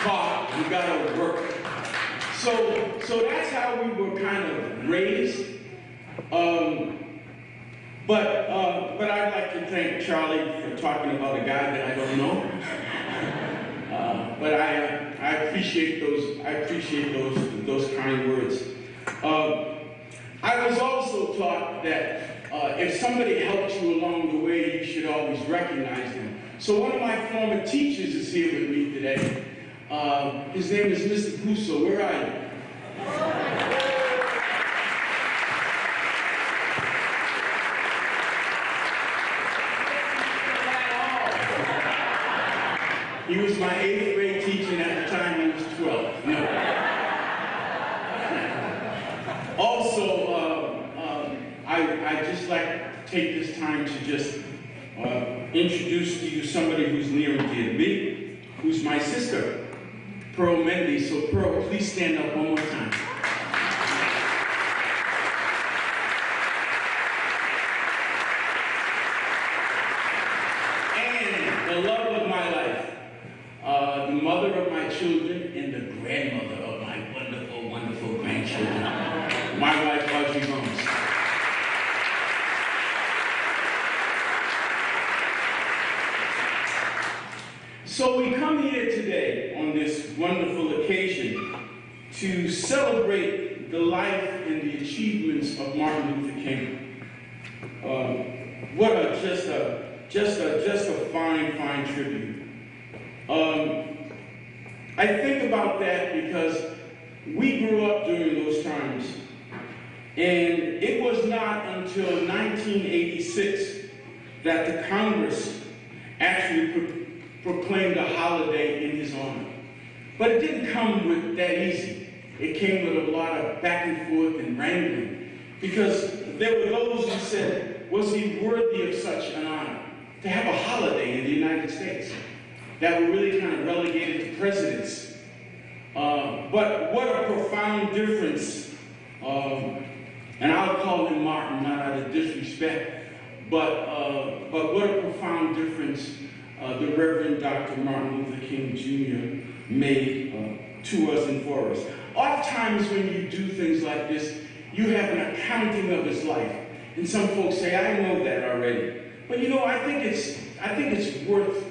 talk, you gotta work. So that's how we were kind of raised. But I'd like to thank Charlie for talking about a guy that I don't know. But I appreciate those kind words. I was also taught that if somebody helped you along the way, you should always recognize them. So one of my former teachers is here with me today. His name is Mr. Busso. Where are you? He was my 8th grade teacher, and at the time he was 12. No. Also, I'd just like to take this time to just introduce to you somebody who's near and dear to me, who's my sister, Pearl Mendy. So Pearl, please stand up one more time. And the love of my life, the mother of my children, and the grandmother of my wonderful, wonderful grandchildren, my wife, Audrey Gomes. So we come here today on this wonderful occasion to celebrate the life and the achievements of Martin Luther King. What just a fine tribute. I think about that because we grew up during those times, and it was not until 1986 that the Congress actually proclaimed a holiday in his honor. But it didn't come with that easy. It came with a lot of back and forth and wrangling, because there were those who said, was he worthy of such an honor to have a holiday in the United States that were really kind of relegated to presidents? But what a profound difference, and I'll call him Martin, not out of disrespect, but what a profound difference the Reverend Dr. Martin Luther King Jr. made to us and for us. Oftentimes when you do things like this, you have an accounting of his life. And some folks say, I know that already. But you know, I think it's worth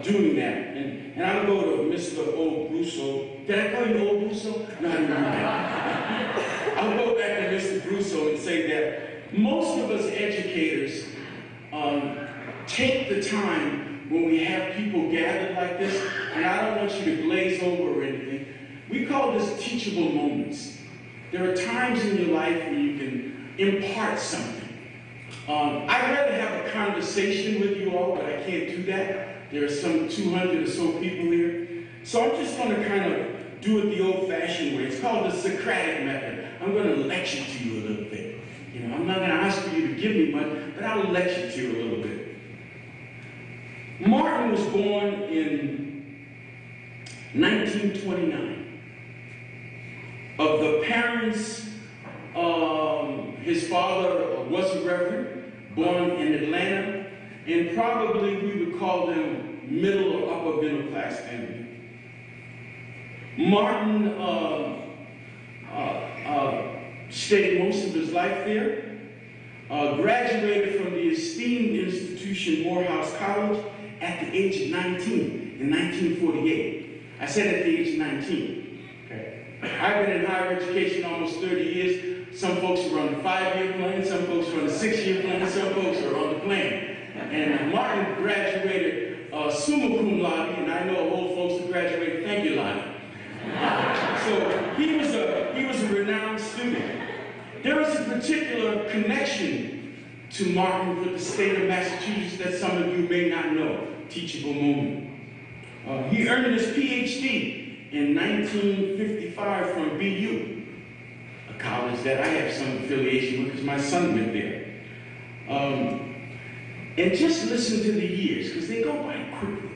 doing that. And I'll go to Mr. Old Brusso. Did I call you Old Brusso? No, I didn't do that. I'll go back to Mr. Brusso and say that most of us educators take the time when we have people gathered like this, and I don't want you to glaze over or anything. We call this teachable moments. There are times in your life when you can impart something. I'd rather have a conversation with you all, but I can't do that. There are some 200 or so people here. So I'm just going to kind of do it the old-fashioned way. It's called the Socratic method. I'm going to lecture to you a little bit. You know, I'm not going to ask for you to give me much, but I'll lecture to you a little bit. Martin was born in 1929. Of the parents, his father was a reverend, born in Atlanta, and probably we would call them middle or upper middle class family. Martin stayed most of his life there, graduated from the esteemed institution Morehouse College at the age of 19 in 1948. I said at the age of 19. Okay. I've been in higher education almost 30 years. Some folks are on the 5-year plan, some folks are on the 6-year plan, some folks are on the plan. And Martin graduated summa cum laude, and I know old folks who graduated thank you laude. So he was a renowned student. There is a particular connection to Martin with the state of Massachusetts that some of you may not know. Teachable moment. He earned his PhD in 1955 from BU, a college that I have some affiliation with because my son went there. And just listen to the years, because they go by quickly.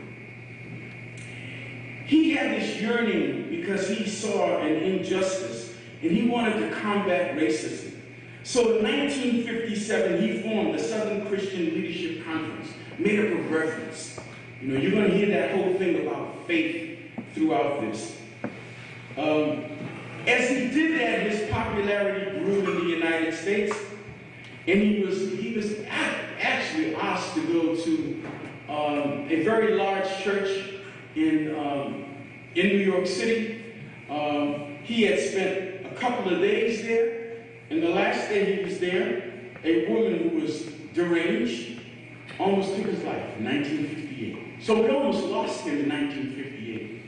He had this yearning because he saw an injustice, and he wanted to combat racism. So in 1957, he formed the Southern Christian Leadership Conference, made up of reverends. You know, you're going to hear that whole thing about faith throughout this. As he did that, his popularity grew in the United States, and he was actually asked to go to a very large church in New York City. He had spent a couple of days there, and the last day he was there, a woman who was deranged almost took his life in 1958. So we almost lost him in 1958.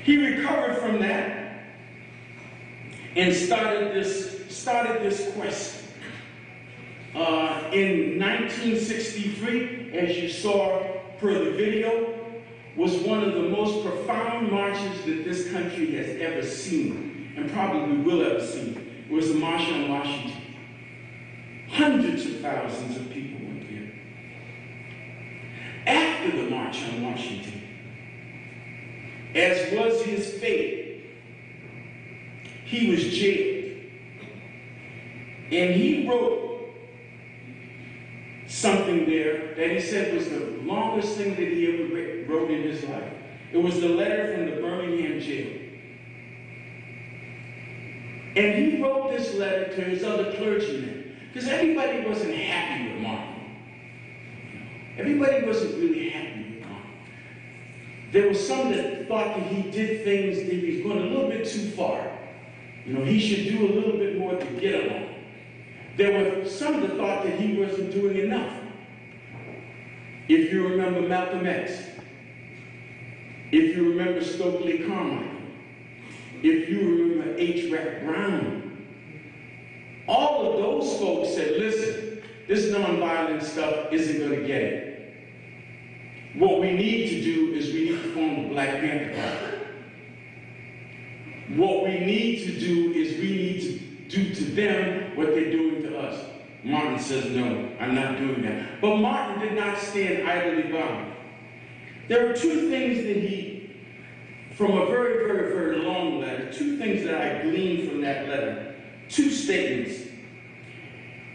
He recovered from that and started this quest. In 1963, as you saw per the video, was one of the most profound marches that this country has ever seen, and probably will ever see. It was the March on Washington. Hundreds of thousands of people went there. After the March on Washington, as was his fate, he was jailed. And he wrote something there that he said was the longest thing that he ever wrote in his life. It was the letter from the Birmingham jail. And he wrote this letter to his other clergymen, because everybody wasn't happy with Martin. Everybody wasn't really happy with Martin. There was some that thought that he did things that he was going a little bit too far. You know, he should do a little bit more to get along. There were some that thought that he wasn't doing enough. If you remember Malcolm X, if you remember Stokely Carmichael, if you remember H. Rap Brown, all of those folks said, listen, this nonviolent stuff isn't going to get it. What we need to do is we need to form the Black Panther Party. What we need to do is we need to do to them what they're doing to us. Martin says, no, I'm not doing that. But Martin did not stand idly by. There are two things that he, from a very, very, very long letter, two things that I gleaned from that letter, two statements.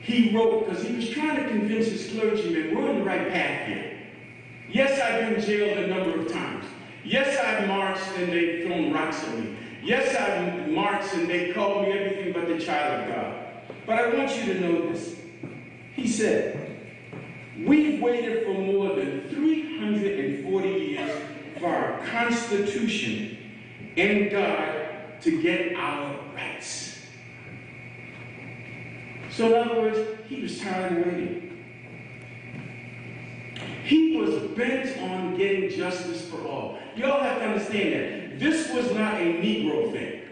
He wrote, because he was trying to convince his clergymen, we're on the right path here. Yes, I've been jailed a number of times. Yes, I've marched and they've thrown rocks at me. Yes, I've marched and they called me everything but the child of God. But I want you to know this. He said, we've waited for more than 340 years for our Constitution and God to get our rights. So in other words, he was tired of waiting. He was bent on getting justice for all. You all have to understand that. This was not a Negro thing.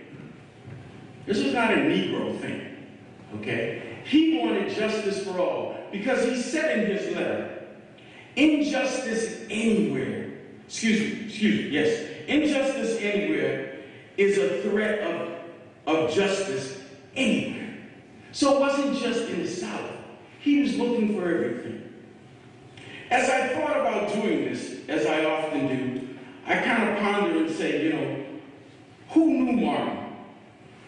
This was not a Negro thing, okay? He wanted justice for all because he said in his letter, injustice anywhere, injustice anywhere is a threat of justice anywhere. So it wasn't just in the South. He was looking for everything. As I thought about doing this, as I often do, I kind of ponder and say, you know, who knew Martin?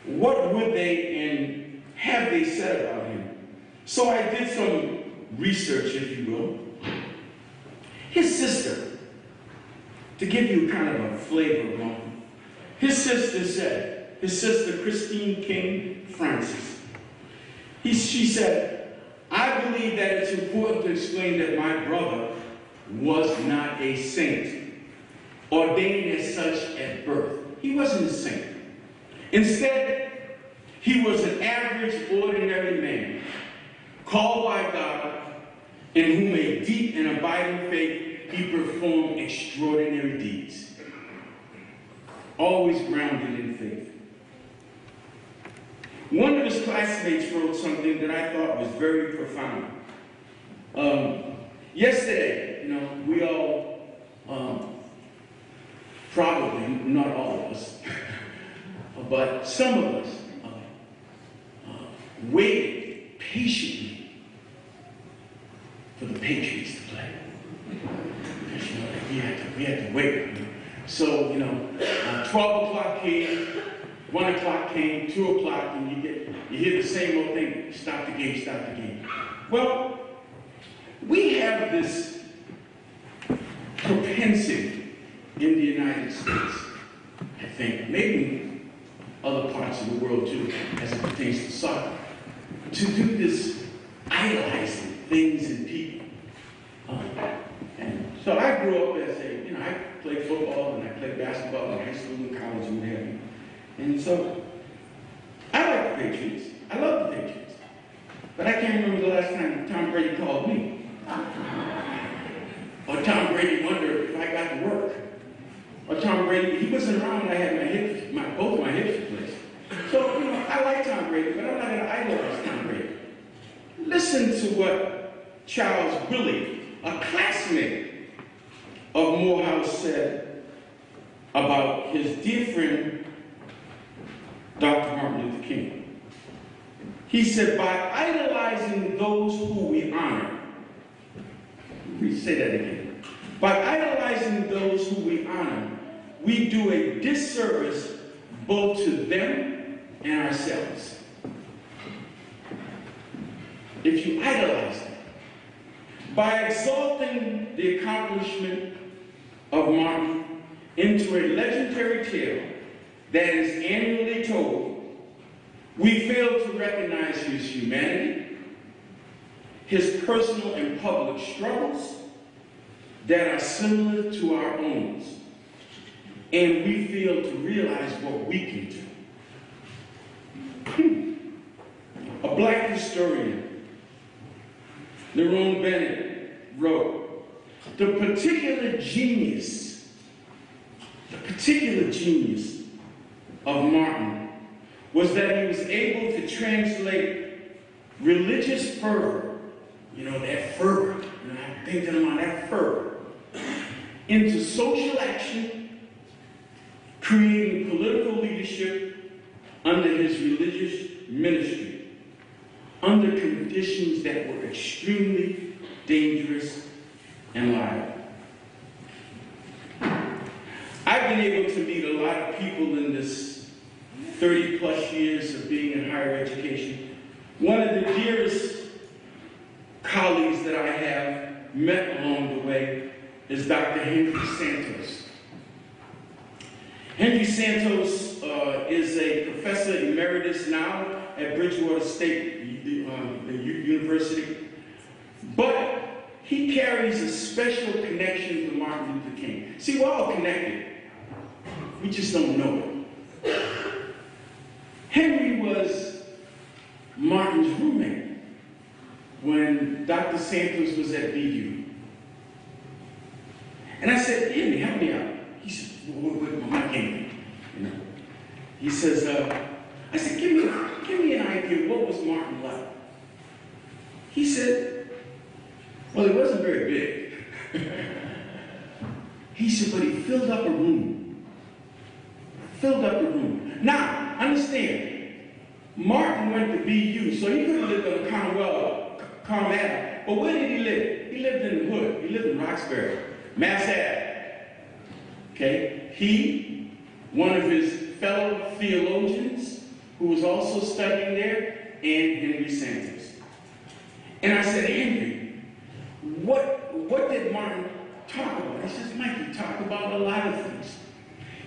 What would they and have they said about him? So I did some research, if you will. His sister, to give you kind of a flavor of Martin, His sister Christine King Francis, she said, I believe that it's important to explain that my brother was not a saint, ordained as such at birth. He wasn't a saint. Instead, he was an average, ordinary man, called by God, in whom a deep and abiding faith he performed extraordinary deeds. Always grounded in faith. One of his classmates wrote something that I thought was very profound. Yesterday, we all, probably, not all of us, but some of us waited patiently for the Patriots to play. Because, we had to wait. So, 12 o'clock came, 1 o'clock came, 2 o'clock, and you hear the same old thing, stop the game, stop the game. Well, we have this propensity in the United States, I think, maybe other parts of the world too, as it pertains to soccer, to do this idolizing things and people. And so I grew up as I played football and I played basketball in high school and college and what have you. And so I like the Patriots. I love the Patriots. But I can't remember the last time Tom Brady called me. Or Tom Brady wondered if I got to work. Or Tom Brady, he wasn't around when I had both my hips replaced. So, I like Tom Brady, but I'm not going to idolize Tom Brady. Listen to what Charles Willie, a classmate of Morehouse, said about his dear friend, Dr. Martin Luther King. He said, by idolizing those who we honor, let me say that again. By idolizing those who we honor, we do a disservice both to them and ourselves. If you idolize them, by exalting the accomplishment of Martin into a legendary tale that is annually told, we fail to recognize his humanity, his personal and public struggles that are similar to our own, and we fail to realize what we can do. A black historian, Lerone Bennett, wrote, the particular genius of Martin was that he was able to translate religious fervor, that fervor, I think about that fervor, into social action, creating political leadership under his religious ministry, under conditions that were extremely dangerous and liable. I've been able to meet a lot of people in this 30 plus years of being in higher education. One of the dearest colleagues that I have met along the way is Dr. Henry Santos. Henry Santos is a professor emeritus now at Bridgewater State University, but he carries a special connection to Martin Luther King. See, we're all connected. We just don't know it. Henry was Martin's roommate when Dr. Santos was at BU. And I said, Henry, help me out. He said, well, I can't. He says, I said, give me an idea, what was Martin like? He said, well, it wasn't very big. He said, but he filled up a room. Now, understand, Martin went to BU, so he could have lived on Commonwealth, but where did he live? He lived in the hood. He lived in Roxbury, Mass Ave. Okay? He, one of his fellow theologians, who was also studying there, and Henry Santos. And I said, Henry, what did Martin talk about? He says, Mike, he talked about a lot of things.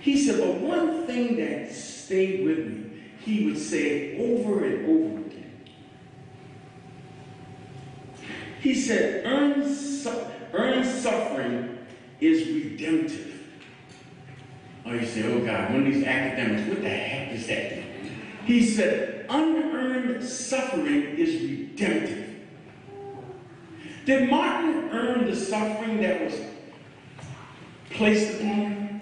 He said, but one thing that stayed with me, he would say over and over again. He said, earned suffering is redemptive. Oh, you say, oh God, one of these academics, what the heck does that mean? He said, unearned suffering is redemptive. Did Martin earn the suffering that was placed upon him?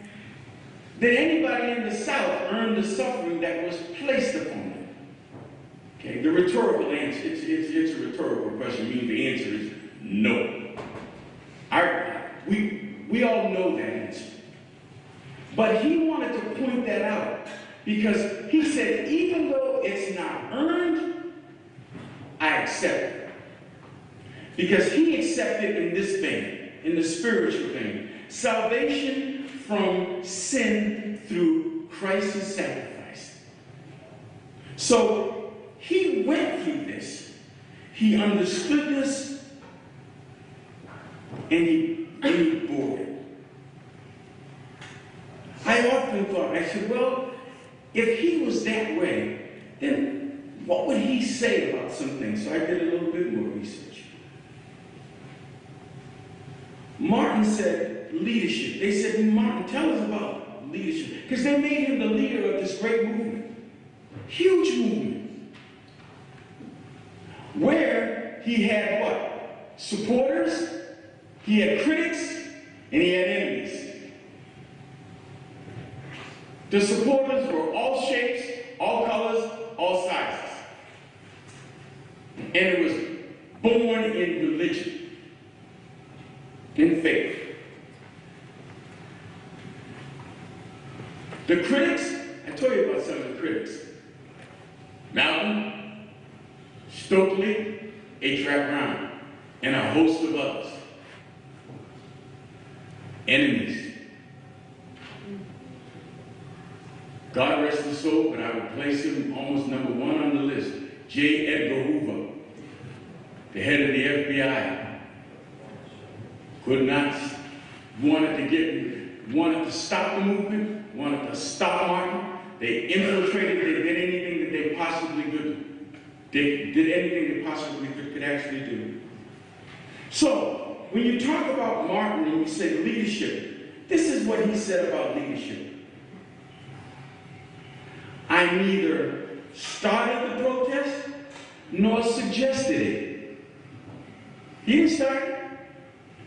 Did anybody in the South earn the suffering that was placed upon them? Okay, the rhetorical answer, it's a rhetorical question, meaning the answer is no. We all know that answer. But he wanted to point that out because he said, even though it's not earned, I accept it. Because he accepted in this vein, in the spiritual vein, salvation from sin through Christ's sacrifice. So he went through this. He understood this, and he bore it. I often thought, I said, well, if he was that way, then what would he say about some things? So I did a little bit more research. Martin said leadership. They said, Martin, tell us about leadership. Because they made him the leader of this great movement. Huge movement. Where he had what? Supporters, he had critics, and he had enemies. The supporters were all shapes, all colors, all sizes. And it was born in religion, in faith. The critics, I told you about some of the critics. Malcolm, Stokely, A.Trap Brown, and a host of others. Enemies. God rest his soul, but I would place him almost number one on the list. J. Edgar Hoover, the head of the FBI, wanted to stop the movement, wanted to stop Martin. They infiltrated, they did anything that they possibly could. They did anything they possibly could actually do. So, when you talk about Martin and you say leadership, this is what he said about leadership. I neither started the protest nor suggested it. He didn't start it.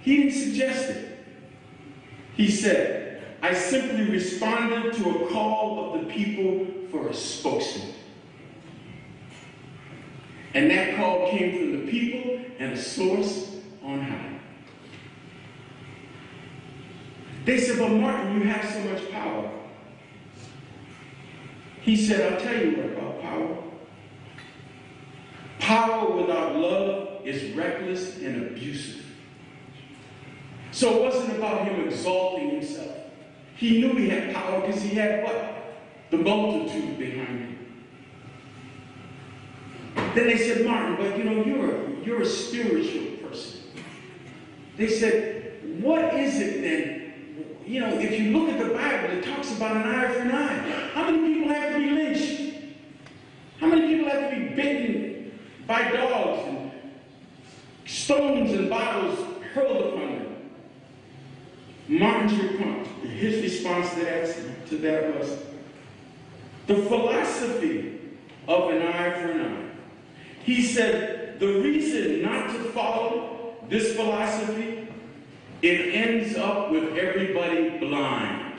He didn't suggest it. He said, I simply responded to a call of the people for a spokesman. And that call came from the people and a source on high. They said, but Martin, you have so much power. He said, I'll tell you what about power. Power without love is reckless and abusive. So it wasn't about him exalting himself. He knew he had power because he had what? The multitude behind him. Then they said, Martin, but you know, you're a spiritual person. They said, what is it then? You know, if you look at the Bible, it talks about an eye for an eye. How many people have to be lynched? How many people have to be bitten by dogs and stones and bottles hurled upon them? Martin's response to that was, the philosophy of an eye for an eye. He said, the reason not to follow this philosophy, it ends up with everybody blind.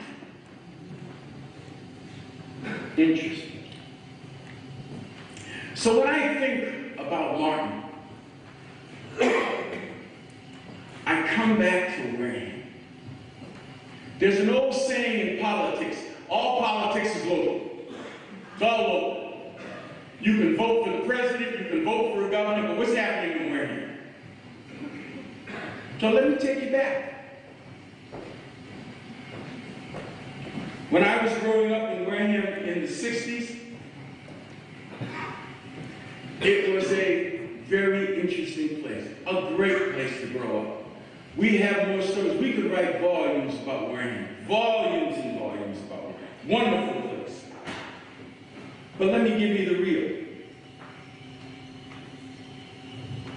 Interesting. So when I think about Martin, I come back to Wareham. There's an old saying in politics, all politics is local. It's all local. You can vote for the president, you can vote for a governor, but what's happening in Wareham? So let me take you back. When I was growing up in Wareham in the 60s, it was a very interesting place, a great place to grow up. We have more stories. We could write volumes about Wareham, volumes and volumes about Wareham. Wonderful place. But let me give you the real.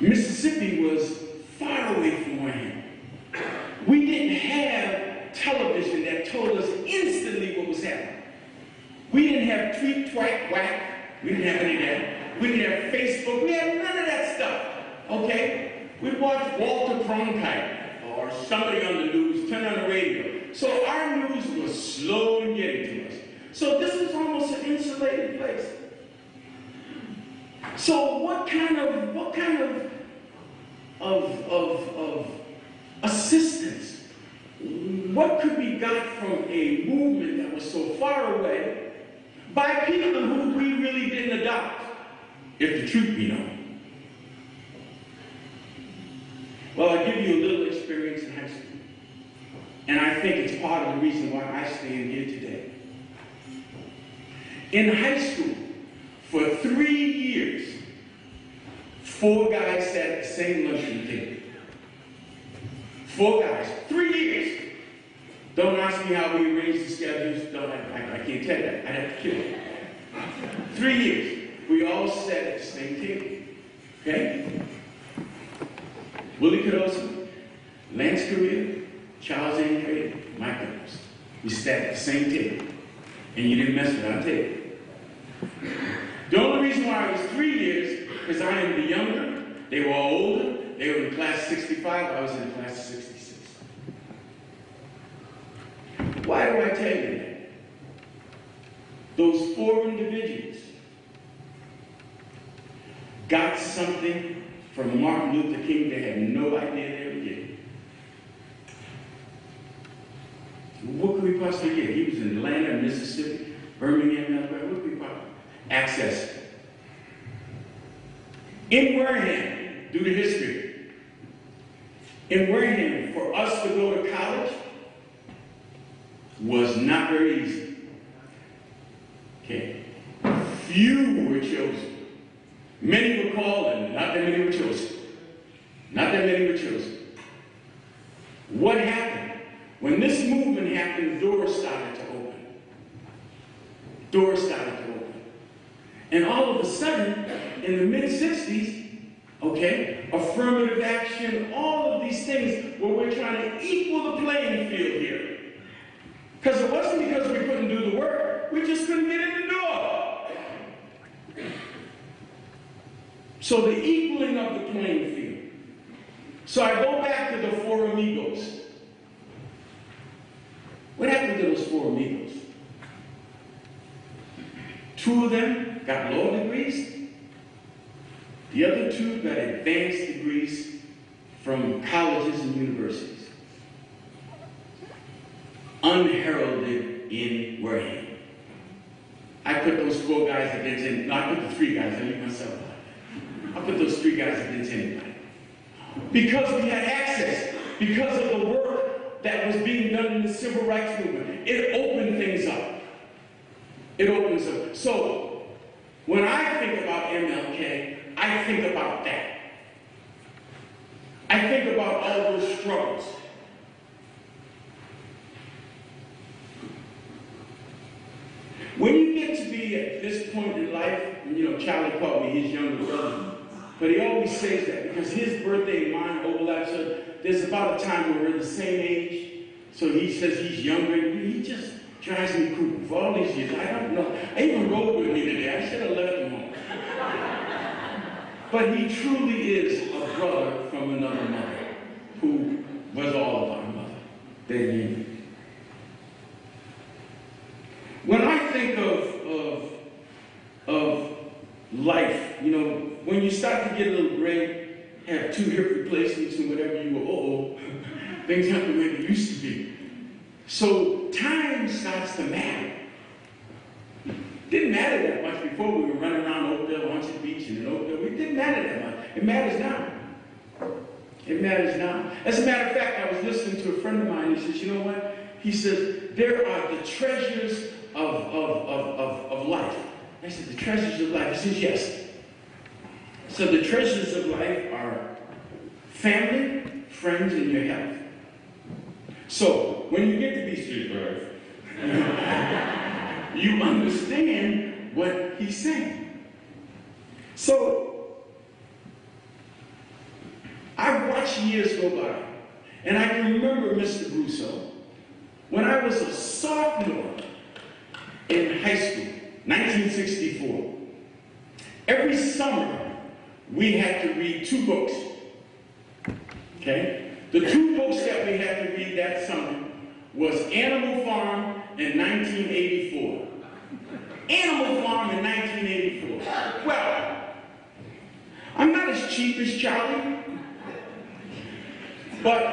Mississippi was far away from Wareham. We didn't have television that told us instantly what was happening. We didn't have tweet, twat, whack. We didn't have any of that. We didn't have Facebook. We had none of that stuff. Okay? We'd watch Walter Cronkite or somebody on the news, turn on the radio. So our news was slow in getting to us. So this was almost an insulated place. So what kind of assistance, what could we got from a movement that was so far away by people who we really didn't adopt, if the truth be known? Well, I'll give you a little experience in high school. And I think it's part of the reason why I stand here today. In high school, for 3 years, 4 guys sat at the same lunchroom table. 4 guys, 3 years. Don't ask me how we arranged the schedules. I can't tell you that. I'd have to kill you. 3 years. We all sat at the same table. Okay? Willie Cadosa, Lance Correa, Charles Andre, Mike Evans. We sat at the same table. And you didn't mess with our table. The only reason why it was 3 years, because I am the younger, they were all older, they were in class of 65, I was in the class of 66. Why do I tell you that? Those 4 individuals got something from Martin Luther King they had no idea they were getting. What could we possibly get? He was in Atlanta, Mississippi, Birmingham, Alabama. What could we possibly access? In Wareham, due to history, in Wareham, for us to go to college was not very easy. Okay. Few were chosen. Many were called and not that many were chosen. Not that many were chosen. What happened? When this movement happened, doors started to open. Doors started to open. And all of a sudden, in the mid-60s, okay, affirmative action, all of these things where we're trying to equal the playing field here. Because it wasn't because we couldn't do the work, we just couldn't get in the door. So the equaling of the playing field. So I go back to the 4 amigos. What happened to those 4 amigos? 2 of them got law degrees. The other 2 got advanced degrees from colleges and universities. Unheralded in Wareham. I put those 4 guys against anybody. No, I put the 3 guys, I leave myself out. I put those 3 guys against anybody. Because we had access, because of the work that was being done in the civil rights movement, it opened things up. It opens up. So, when I think about MLK, I think about that. I think about all those struggles. When you get to be at this point in life, you know, Charlie called me his younger brother, but he always says that because his birthday and mine overlap, so there's about a time where we're the same age, so he says he's younger, and he just drives me cuckoo for all these years. I don't know. I even rode with me today. I should have left him home. But he truly is a brother from another mother who was all of our mother. Then when I think of life, you know, when you start to get a little gray, have 2 hip replacements and whatever, you go, things aren't the way they used to be. So time starts to matter. Didn't matter that much before. We were running around Oakdale, Onset Beach, and in Oakdale. It didn't matter that much. It matters now. It matters now. As a matter of fact, I was listening to a friend of mine. He says, you know what? He says, there are the treasures of life. I said, the treasures of life? He says, yes. So the treasures of life are family, friends, and your health. So when you get to be Streetbird, you understand what he's saying. So, I've watched years go by, and I can remember Mr. Brousseau when I was a sophomore in high school, 1964. Every summer, we had to read 2 books. Okay? The 2 books that we had to read that summer was Animal Farm in 1984. Animal Farm in 1984. Well, I'm not as cheap as Charlie, but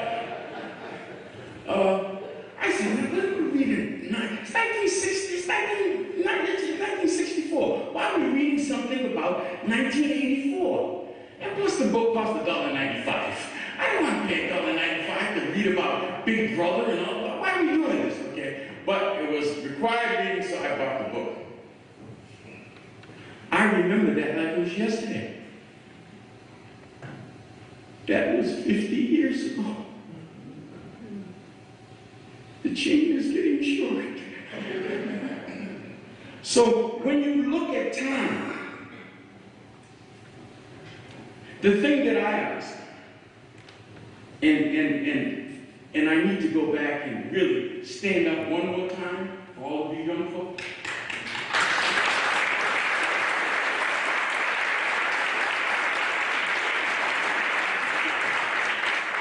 I said, let me read it. It's 1960, it's 1964. Why are we reading something about 1984? And plus the book cost $1.95. I don't want to pay $1.95 to read about Big Brother and all. Why are we doing this, okay? But it was required reading, so I bought the book. I remember that like it was yesterday. That was 50 years ago. The chain is getting short. So when you look at time, the thing that I ask, and I need to go back and really stand up one more time for all of you young folks.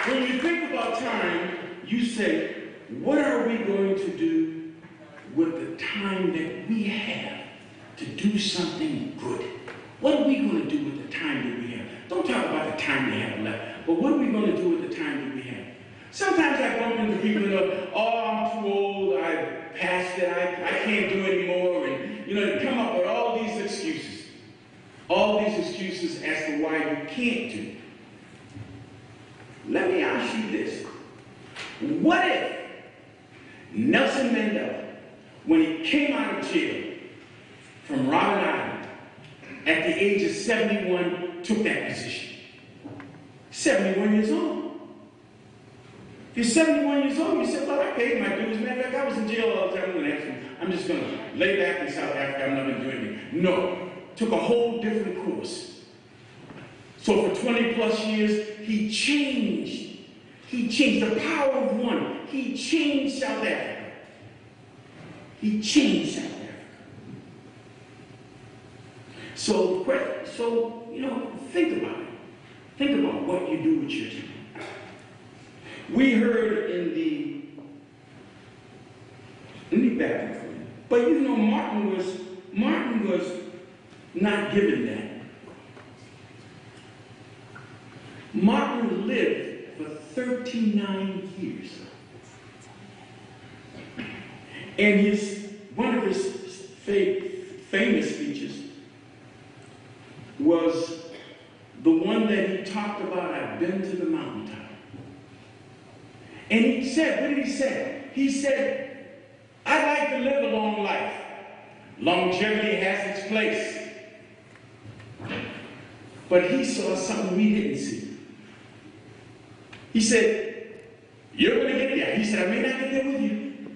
When you think about time, you say, what are we going to do with the time that we have to do something good? What are we going to do with the time that we have? Don't talk about the time we have left, but what are we going to do with the time that we have? Sometimes I bump into people that are, oh, I'm too old, I've passed it, I can't do it anymore, and they come up with all these excuses as to why you can't do it. Let me ask you this. What if Nelson Mandela, when he came out of jail from Robben Island, at the age of 71, took that position? 71 years old. If you're 71 years old, you say, well, I paid my dues. Matter of fact, I was in jail all the time. I'm just going to lay back in South Africa. I'm not going to do anything. No. Took a whole different course. So for 20 plus years, he changed. He changed the power of one. He changed South Africa. He changed South Africa. So think about it. Think about what you do with your time. We heard in the, let me back up for you. But Martin was not given that. Martin lived for 39 years. And one of his famous speeches was the one that he talked about, I've been to the mountaintop. And he said, what did he say? He said, I'd like to live a long life. Longevity has its place. But he saw something we didn't see. He said, you're going to get there. He said, I may not get there with you.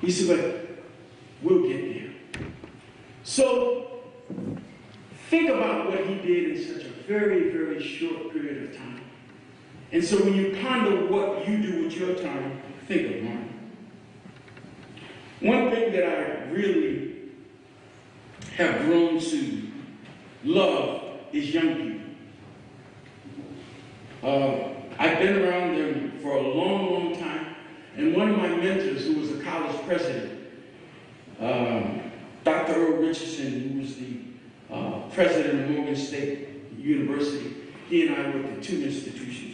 He said, but we'll get there. So, think about what he did in such a very, very short period of time. And so when you ponder what you do with your time, think of Martin. One thing that I really have grown to love is young people. I've been around them for a long, long time. And one of my mentors, who was a college president, Dr. Earl Richardson, who was the president of Morgan State University, he and I worked at 2 institutions.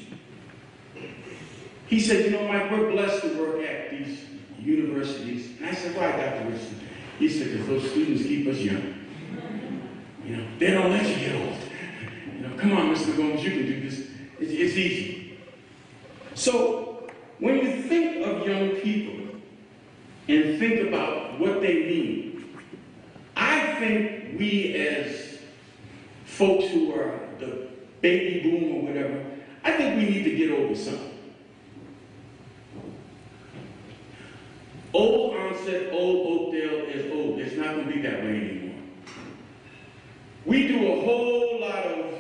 He said, Mike, we're blessed to work at these universities. And I said, why, Dr. Richardson? He said, because those students keep us young. They don't let you get old. Come on, Mr. Gomes, you can do this. It's easy. So, when you think of young people and think about what they mean, I think we as folks who are the baby boom or whatever, I think we need to get over something. Old Aunt said Old Oakdale is old. It's not going to be that way anymore. We do a whole lot of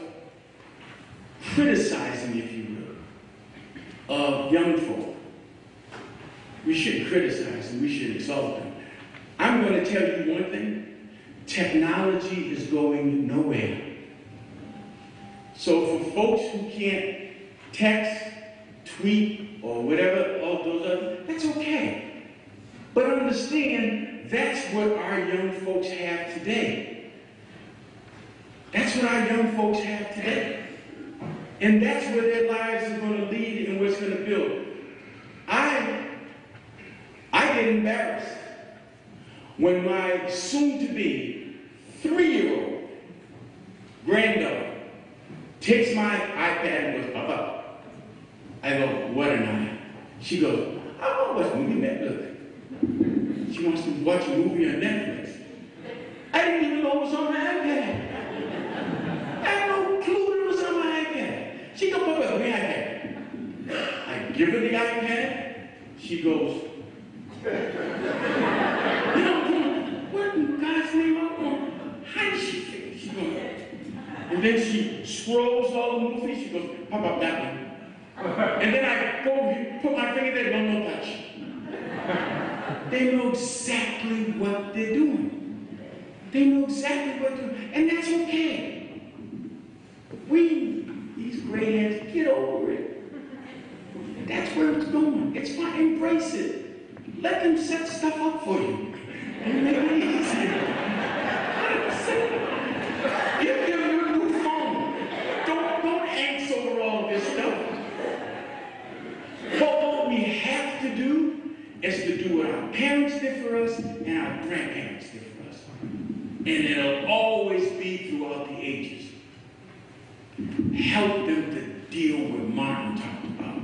criticizing, if you will, of young folk. We shouldn't criticize them. We should exalt them. I'm going to tell you one thing. Technology is going nowhere. So for folks who can't text, tweet, or whatever, all those other, that's okay. But understand, that's what our young folks have today. That's what our young folks have today. And that's where their lives are going to lead and where it's going to build. I get embarrassed when my soon-to-be 3-year-old granddaughter takes my iPad and goes, Papa. I go, what an eye. She goes, I want to watch a movie Netflix. She wants to watch a movie on Netflix. I didn't even know it was on my iPad. I had no clue it was on my iPad. She goes, Papa, give me iPad. I give her the iPad. She goes, you know, what in God's name I'm going? How did she figure? She goes, and then she scrolls all the movies. She goes, how about that one? And then I go put my finger there, no touch. They know exactly what they're doing. They know exactly what they're doing. And that's okay. These gray hairs, get over it. That's where it's going. It's fine. Embrace it. Let them set stuff up for you. And make it easy. Give them your new phone. Don't angst over all this stuff. But what we have to do is to do what our parents did for us and our grandparents did for us. And it'll always be throughout the ages. Help them to deal with Martin talked about.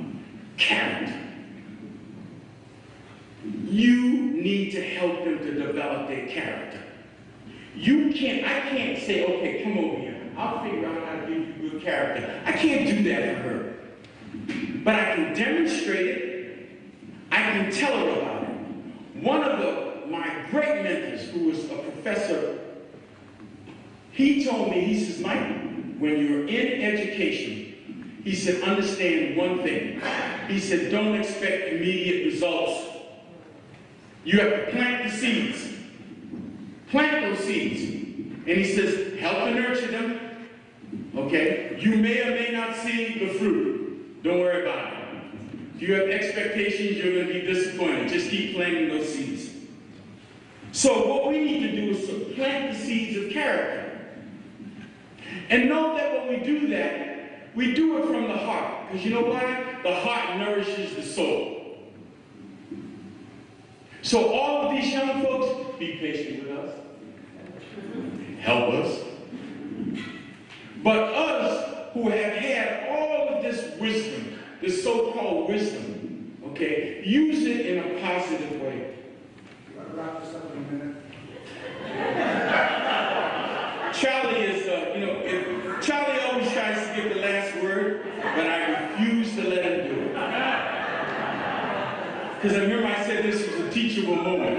Character. You need to help them to develop their character. I can't say, okay, come over here. I'll figure out how to give you good character. I can't do that for her. But I can demonstrate it. I can tell her about it. One of my great mentors, who was a professor, he told me, he says, Mike, when you're in education, he said, understand one thing. He said, don't expect immediate results. You have to plant the seeds. Plant those seeds. And he says, help to nurture them. Okay? You may or may not see the fruit. Don't worry about it. If you have expectations, you're going to be disappointed. Just keep planting those seeds. So what we need to do is to plant the seeds of character. And know that when we do that, we do it from the heart. Because you know why? The heart nourishes the soul. So all of these young folks, be patient with us. Help us. But us who have had all of this wisdom, this so-called wisdom, okay, use it in a positive way. You want to wrap this up in a minute? Charlie is, Charlie always tries to give the last word, but I refuse to let him do it. Because I remember I said this was a teachable moment.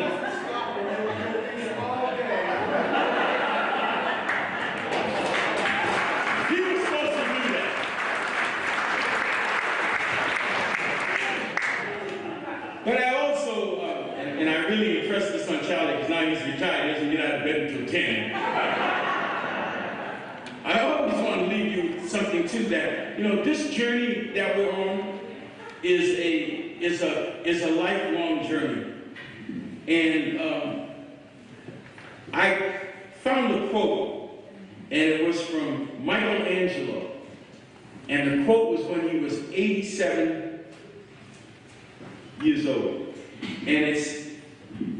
But I also, and I really impressed this on Charlie because now he's retired, he doesn't get out of bed until 10. I always want to leave you with something too that, this journey that we're on is a lifelong journey. And I found a quote, and it was from Michelangelo. And the quote was when he was 87 years old. And it's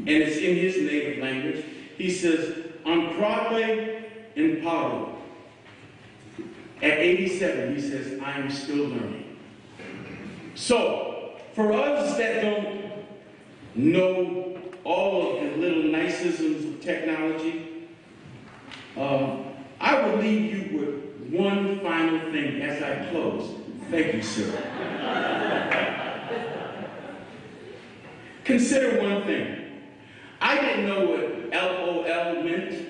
in his native language. He says, "Ancrate in Paro." At 87, he says, "I am still learning." So, for us that don't know all of the little niceisms of technology, I will leave you with one final thing as I close. Thank you, sir. Consider one thing. I didn't know what LOL meant.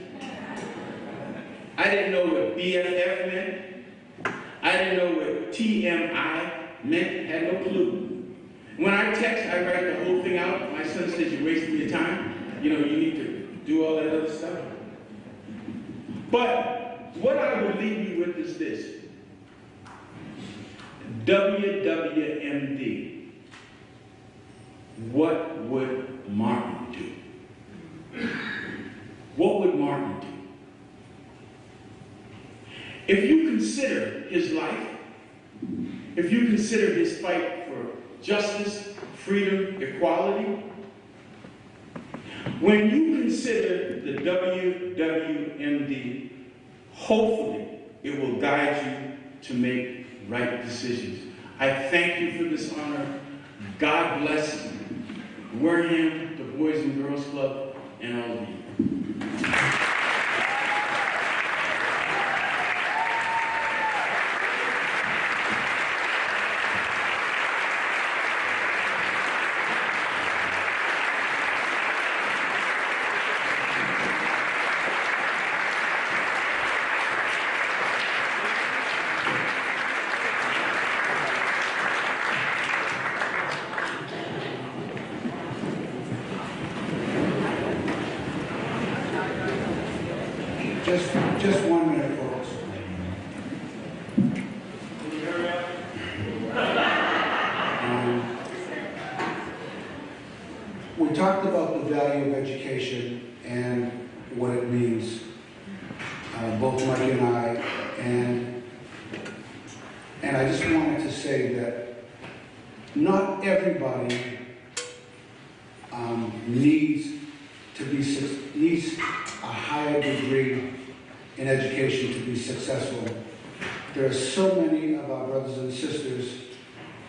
I didn't know what BFF meant. I didn't know what TMI meant, had no clue. When I text, I write the whole thing out. My son says, you're wasting your time. You know, you need to do all that other stuff. But what I would leave you with is this. WWMD. What would Martin do? What would Martin do? If you consider his life, if you consider his fight for justice, freedom, equality, when you consider the WWMD, hopefully it will guide you to make right decisions. I thank you for this honor. God bless Wareham, the Boys and Girls Club, and all of you. Just 1 minute, folks. We talked about the value of education and what it means, both Mike and I, and I just wanted to say that not everybody needs a higher degree in education to be successful. There are so many of our brothers and sisters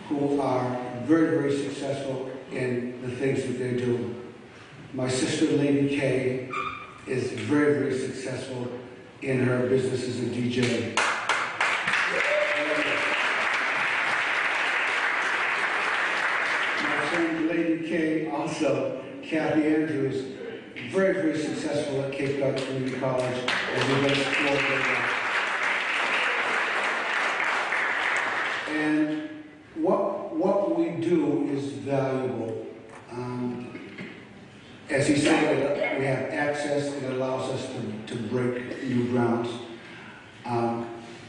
who are very, very successful in the things that they do. My sister, Lady Kay, is very, very successful in her business as a DJ. My friend, Lady Kay, also, Kathy Andrews, very, very successful at Cape Cod Community College as a best sport. And what we do is valuable. As he said, we have access and it allows us to break new grounds.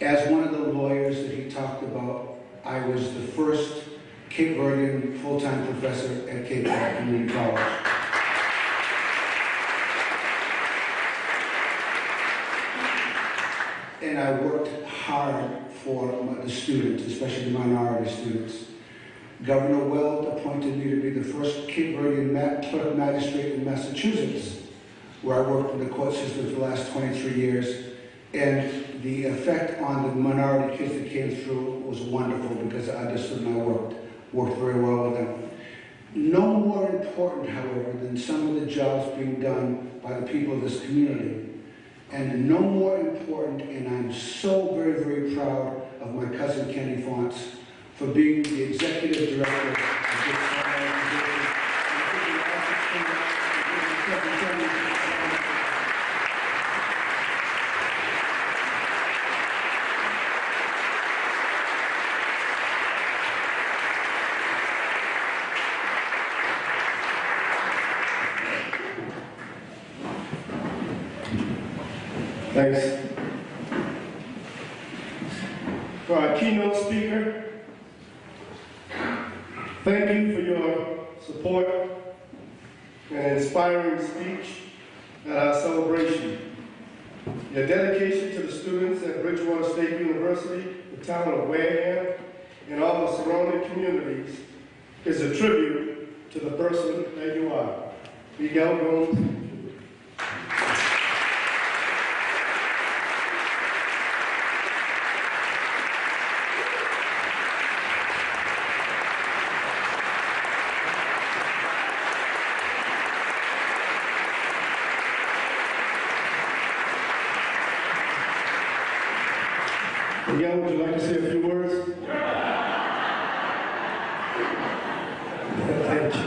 As one of the lawyers that he talked about, I was the first Cape Verdean full-time professor at Cape Cod Community College. And I worked hard for the students, especially the minority students. Governor Weld appointed me to be the first Cape Verdean clerk magistrate in Massachusetts, where I worked in the court system for the last 23 years. And the effect on the minority kids that came through was wonderful because I understood and I worked very well with them. No more important, however, than some of the jobs being done by the people of this community. And no more important, and I'm so very, very proud of my cousin Kenny Fonts for being the executive director of this organization. Thanks. For our keynote speaker, thank you for your support and inspiring speech at our celebration. Your dedication to the students at Bridgewater State University, the town of Wareham, and all the surrounding communities is a tribute to the person that you are. Miguel Gomes. Miguel, would you like to say a few words? Thank you.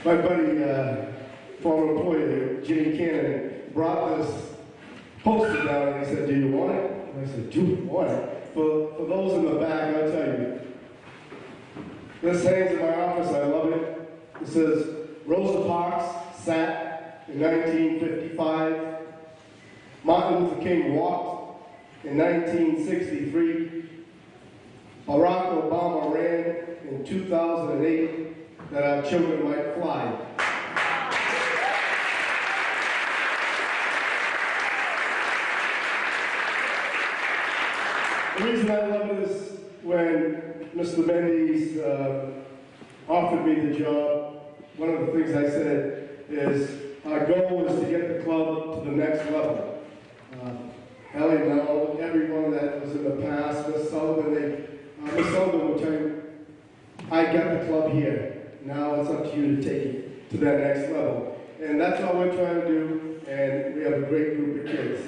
My buddy, former employee, Jimmy Cannon, brought this poster down and he said, "Do you want it?" And I said, "Do you want it?" For those in the back, I'll tell you. This hangs in my office, I love it. It says, Rosa Parks sat in 1955. Martin Luther King walked in 1963. Barack Obama ran in 2008 that our children might fly. The reason I love it is when Mr. Mendes offered me the job, one of the things I said is our goal is to get the club to the next level. Ellie, now, everyone that was in the past, Miss Sullivan will tell you, I got the club here. Now it's up to you to take it to that next level. And that's all we're trying to do, and we have a great group of kids.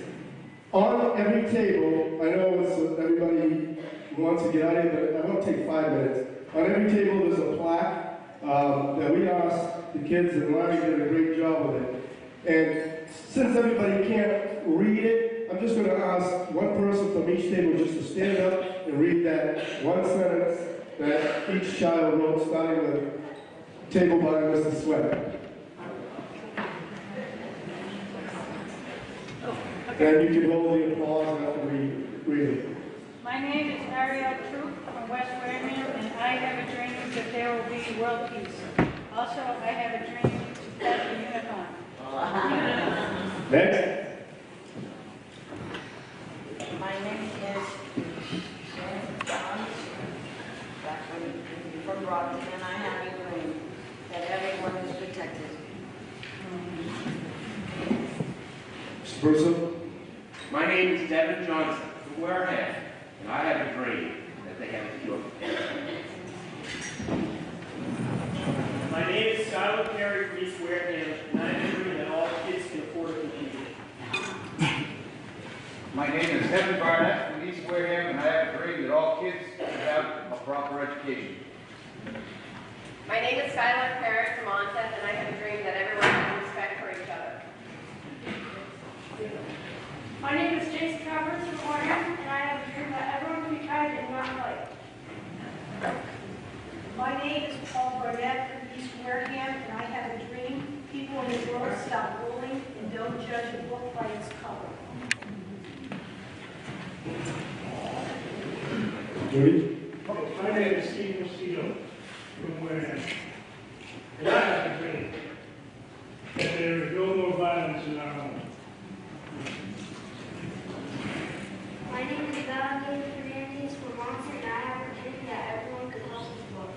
On every table, I know everybody wants to get out of here, but I want to take 5 minutes. On every table there's a plaque that we asked the kids, and Larry did a great job with it. And since everybody can't read it, I'm just going to ask one person from each table just to stand up and read that one sentence that each child wrote, starting with table by Mr. Sweat. And you can hold the applause after we read it. My name is Ariel Troop from West Wareham, and I have a dream that there will be world peace. Also, I have a dream to pet a unicorn. Next. My name is John from Brockton, and I have a dream that everyone is protected. Mr. Burson. My name is Devin Johnson from Wareham, and I have a dream that they have a cure. My name is Skylar Perry from East Wareham, and I have a dream that all kids can afford a computer. My name is Kevin Barnett from East Wareham, and I have a dream that all kids can have a proper education. My name is Skylar Perry from Onset, and I have a dream that everyone has respect for each other. My name is Jason Travers from Wareham, and I have a dream that everyone can be kind and not fight. My name is Paul Burnett from East Wareham, and I have a dream people in the world stop bullying and don't judge a book by its cover. Judy? My name is Steve Mosquito from Wareham, and I have a dream that there is no more violence in our home. My name is Valentine Fernandez from Monster, and I have a dream that everyone can help us book.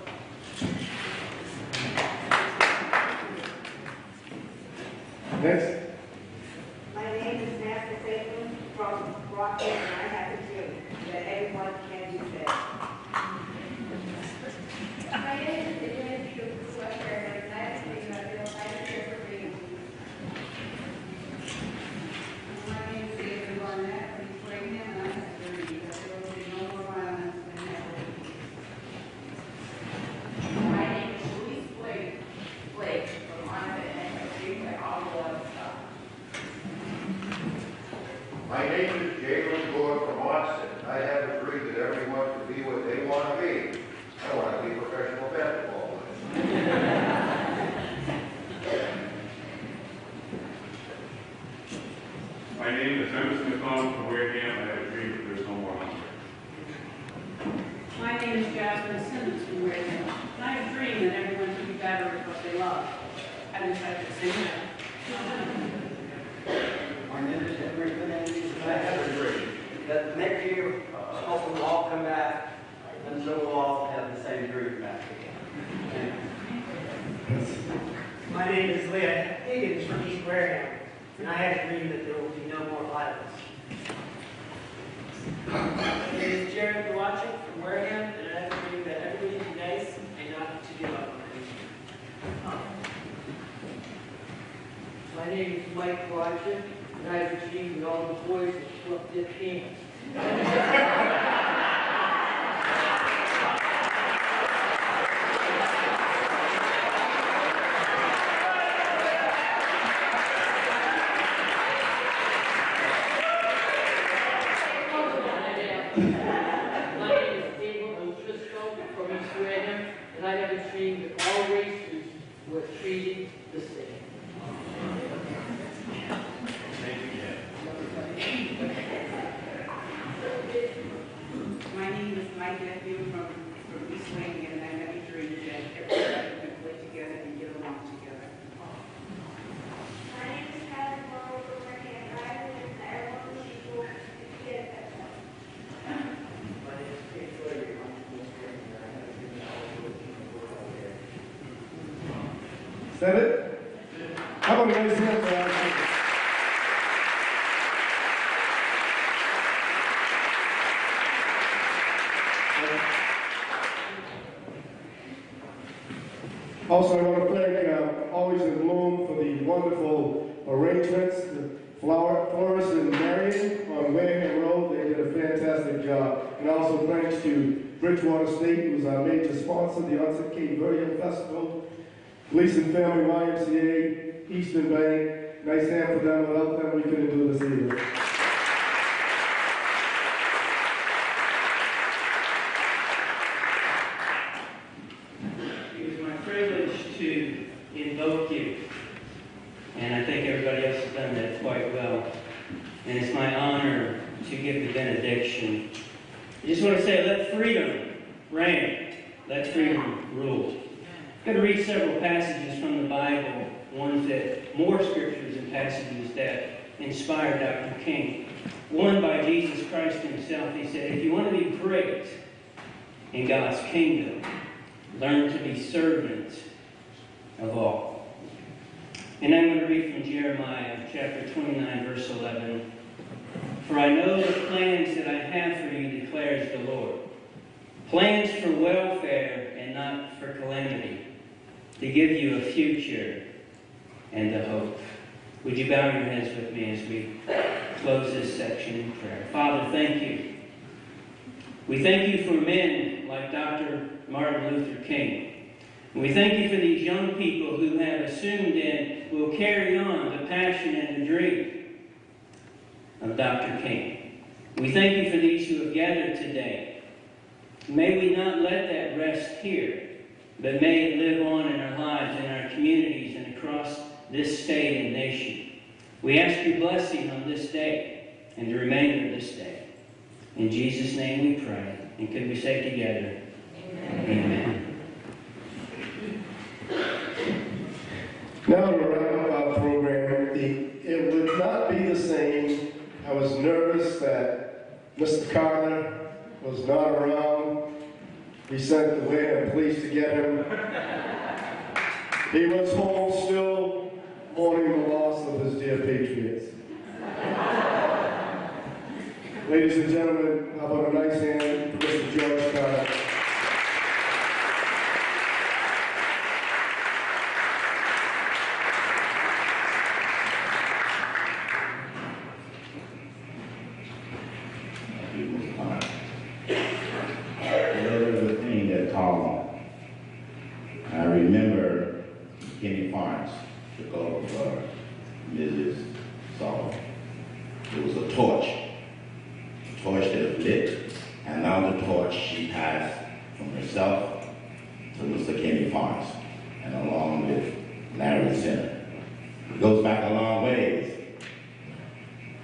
Next. My name is Matthew Clayton from Brockton, and I have a dream that everyone can be fed. My name is Vivian from West Wareham, and I have a dream that everyone can care for freedom. My name is David Barnett from East Wareham, and I have a dream that there will be no more violence in Nashville. My name is Louise Blake from Onset, and I have a dream that all will stop. My name is Jalen Gore from Austin. I have a dream that everyone can be what they want to be. I want to be a professional basketball player. My name is Emerson McCollum from Wareham. I have a dream that there's no more hunger. My name is Jasmine Simmons from Wareham. I have a dream that everyone can be better at what they love. I wish I could say that. My name is Henry Fernandez, and I have a dream that next year, hopefully we'll all come back, and so we'll all have the same dream back again. My name is Leah Higgins from East Wareham, and I have a dream that there will be no more violence. My name is Jared Dwachik from Wareham, and I have a dream that everybody be nice and not to give up on anything. My name is Mike Dwachik, and I have a dream that all the boys will flip their pants. is Abel O'Driscoll from East Wareham, and I have a dream that all races were treated the same. My name is Mike Matthew from East Wing, and I have a dream that everybody can play together and get along together. My name is Tyler Morrow from Wareham, and I believe that everyone should go get a pet. My name is Pete Floyd. I'm from East Wareham, and I have a dream that all the people will go out there. Is that it? How about a nice hand for our Also, I want to thank Always in Bloom for the wonderful arrangements, the florist and Marion on Wareham Road. They did a fantastic job. And also thanks to Bridgewater State, who is our major sponsor, the Onset Cape Verdean Festival, Police and Family YMCA, Eastern Bank. Nice hand for them. Without them, we couldn't do this either. It was my privilege to invoke you, and I think everybody else has done that quite well. And it's my honor to give the benediction. I just want to say, let freedom reign. Let freedom rule. I'm going to read several passages from the Bible, ones that, more scriptures and passages that inspired Dr. King. One by Jesus Christ himself. He said, if you want to be great in God's kingdom, learn to be servants of all. And I'm going to read from Jeremiah chapter 29, verse 11. For I know the plans that I have for you, declares the Lord. Plans for welfare and not for calamity, to give you a future and a hope. Would you bow your heads with me as we close this section in prayer? Father, thank you. We thank you for men like Dr. Martin Luther King. And we thank you for these young people who have assumed and will carry on the passion and the dream of Dr. King. We thank you for these who have gathered today. May we not let that rest here, but may it live on in our lives, in our communities, and across this state and nation. We ask your blessing on this day and the remainder of this day. In Jesus' name we pray. And could we say together, Amen. Now to wrap up our program, it would not be the same. I was nervous that Mr. Carter was not around. We sent the Wareham police to get him. He was home still mourning the loss of his dear patriots. Ladies and gentlemen, how about a nice hand for Mr. George Carter. I remember Kenny Farns took over for Mrs. Sullivan. It was a torch that was lit, and now the torch she passed from herself to Mr. Kenny Farns, and along with Larry Center. It goes back a long ways.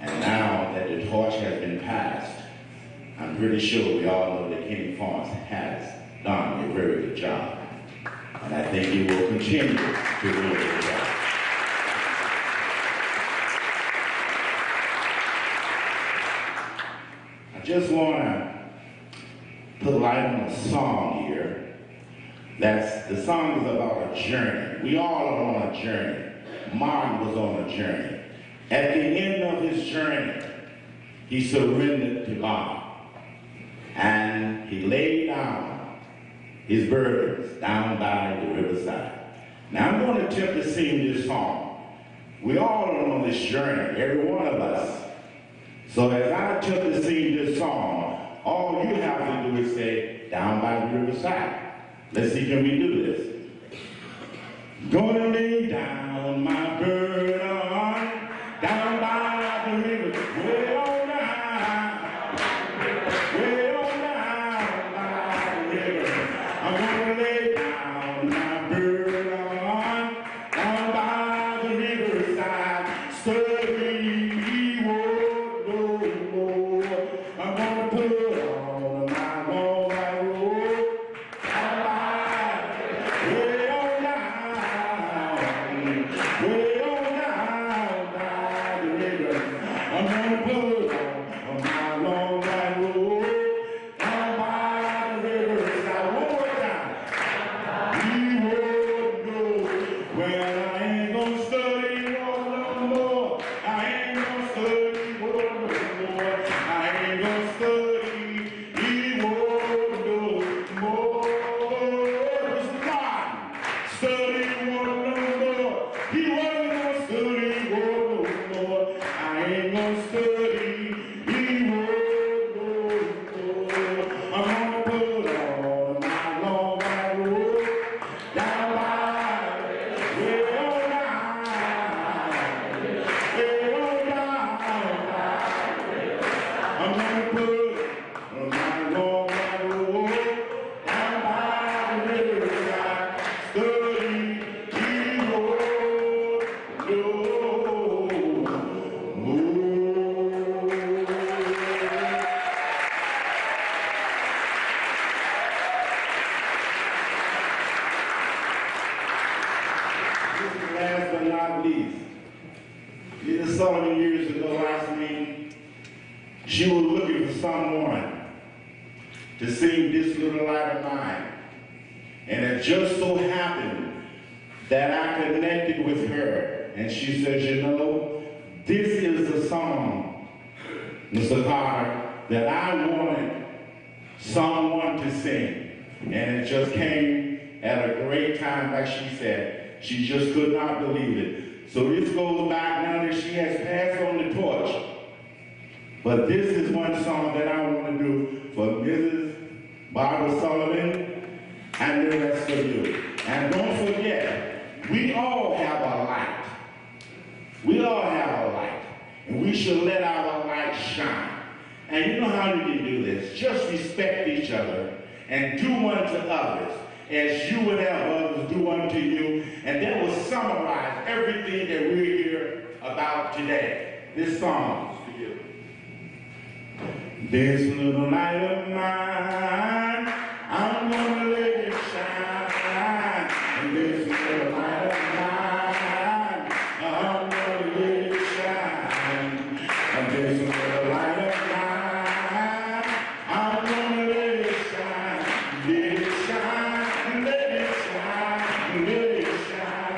And now that the torch has been passed, I'm pretty sure we all know that Kenny Farns has done a very good job. And I think he will continue to do a good job. I just want to put light on a song here. The song is about a journey. We all are on a journey. Martin was on a journey. At the end of his journey, he surrendered to God. And he laid down his burdens down by the riverside. Now I'm going to attempt to sing this song. We all are on this journey, every one of us. So as I attempt to sing this song, all you have to do is say, down by the riverside. Let's see, can we do this? Gonna lay down my burden down by the river, way on down, way she was looking for someone to sing This Little Light of Mine. And it just so happened that I connected with her. And she says, you know, this is the song, Mr. Carter, that I wanted someone to sing. And it just came at a great time, like she said. She just could not believe it. So this goes back now that she has passed on the torch. But this is one song that I want to do for Mrs. Barbara Sullivan, and the rest of you. And don't forget, we all have a light. We all have a light. And we should let our light shine. And you know how you can do this? Just respect each other and do unto others as you would have others do unto you. And that will summarize everything that we're here about today. This song is for you. This little light of mine, I'm gonna let it shine. And this little light of mine, I'm gonna let it shine. And this little light of mine, I'm gonna let it shine. Let it shine, let it shine, let it shine.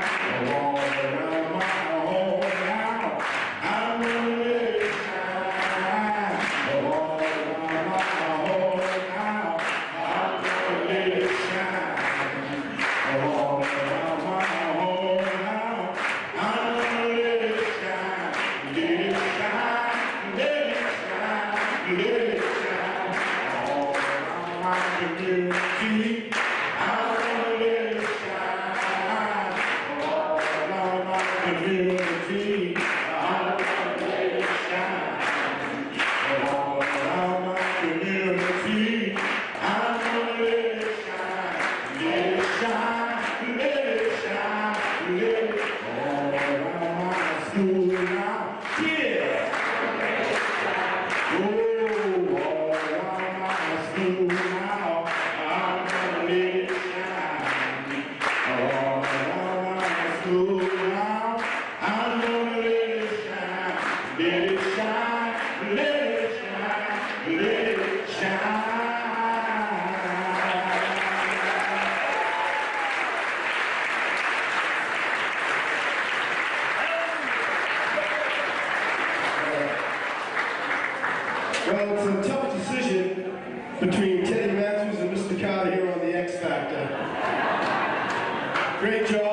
All around my home now, I'm gonna let it shine. All around my home now, I'm gonna let it shine. All around my home now, I'm gonna let it shine. Let it shine, let it shine, let it shine. All around my community, I'm gonna let it shine. All around my community, I'm gonna let it shine. All around my community, I'm gonna let it shine. Let it shine, let it shine, let it all around my school now. Yeah. Oh, all around my school now, I'm gonna let it shine. All around my school now, I'm gonna let it shine. Let it shine, let it shine, let it shine. Well, it's a tough decision between Teddy Matthews and Mr. Carter here on the X Factor. Great job.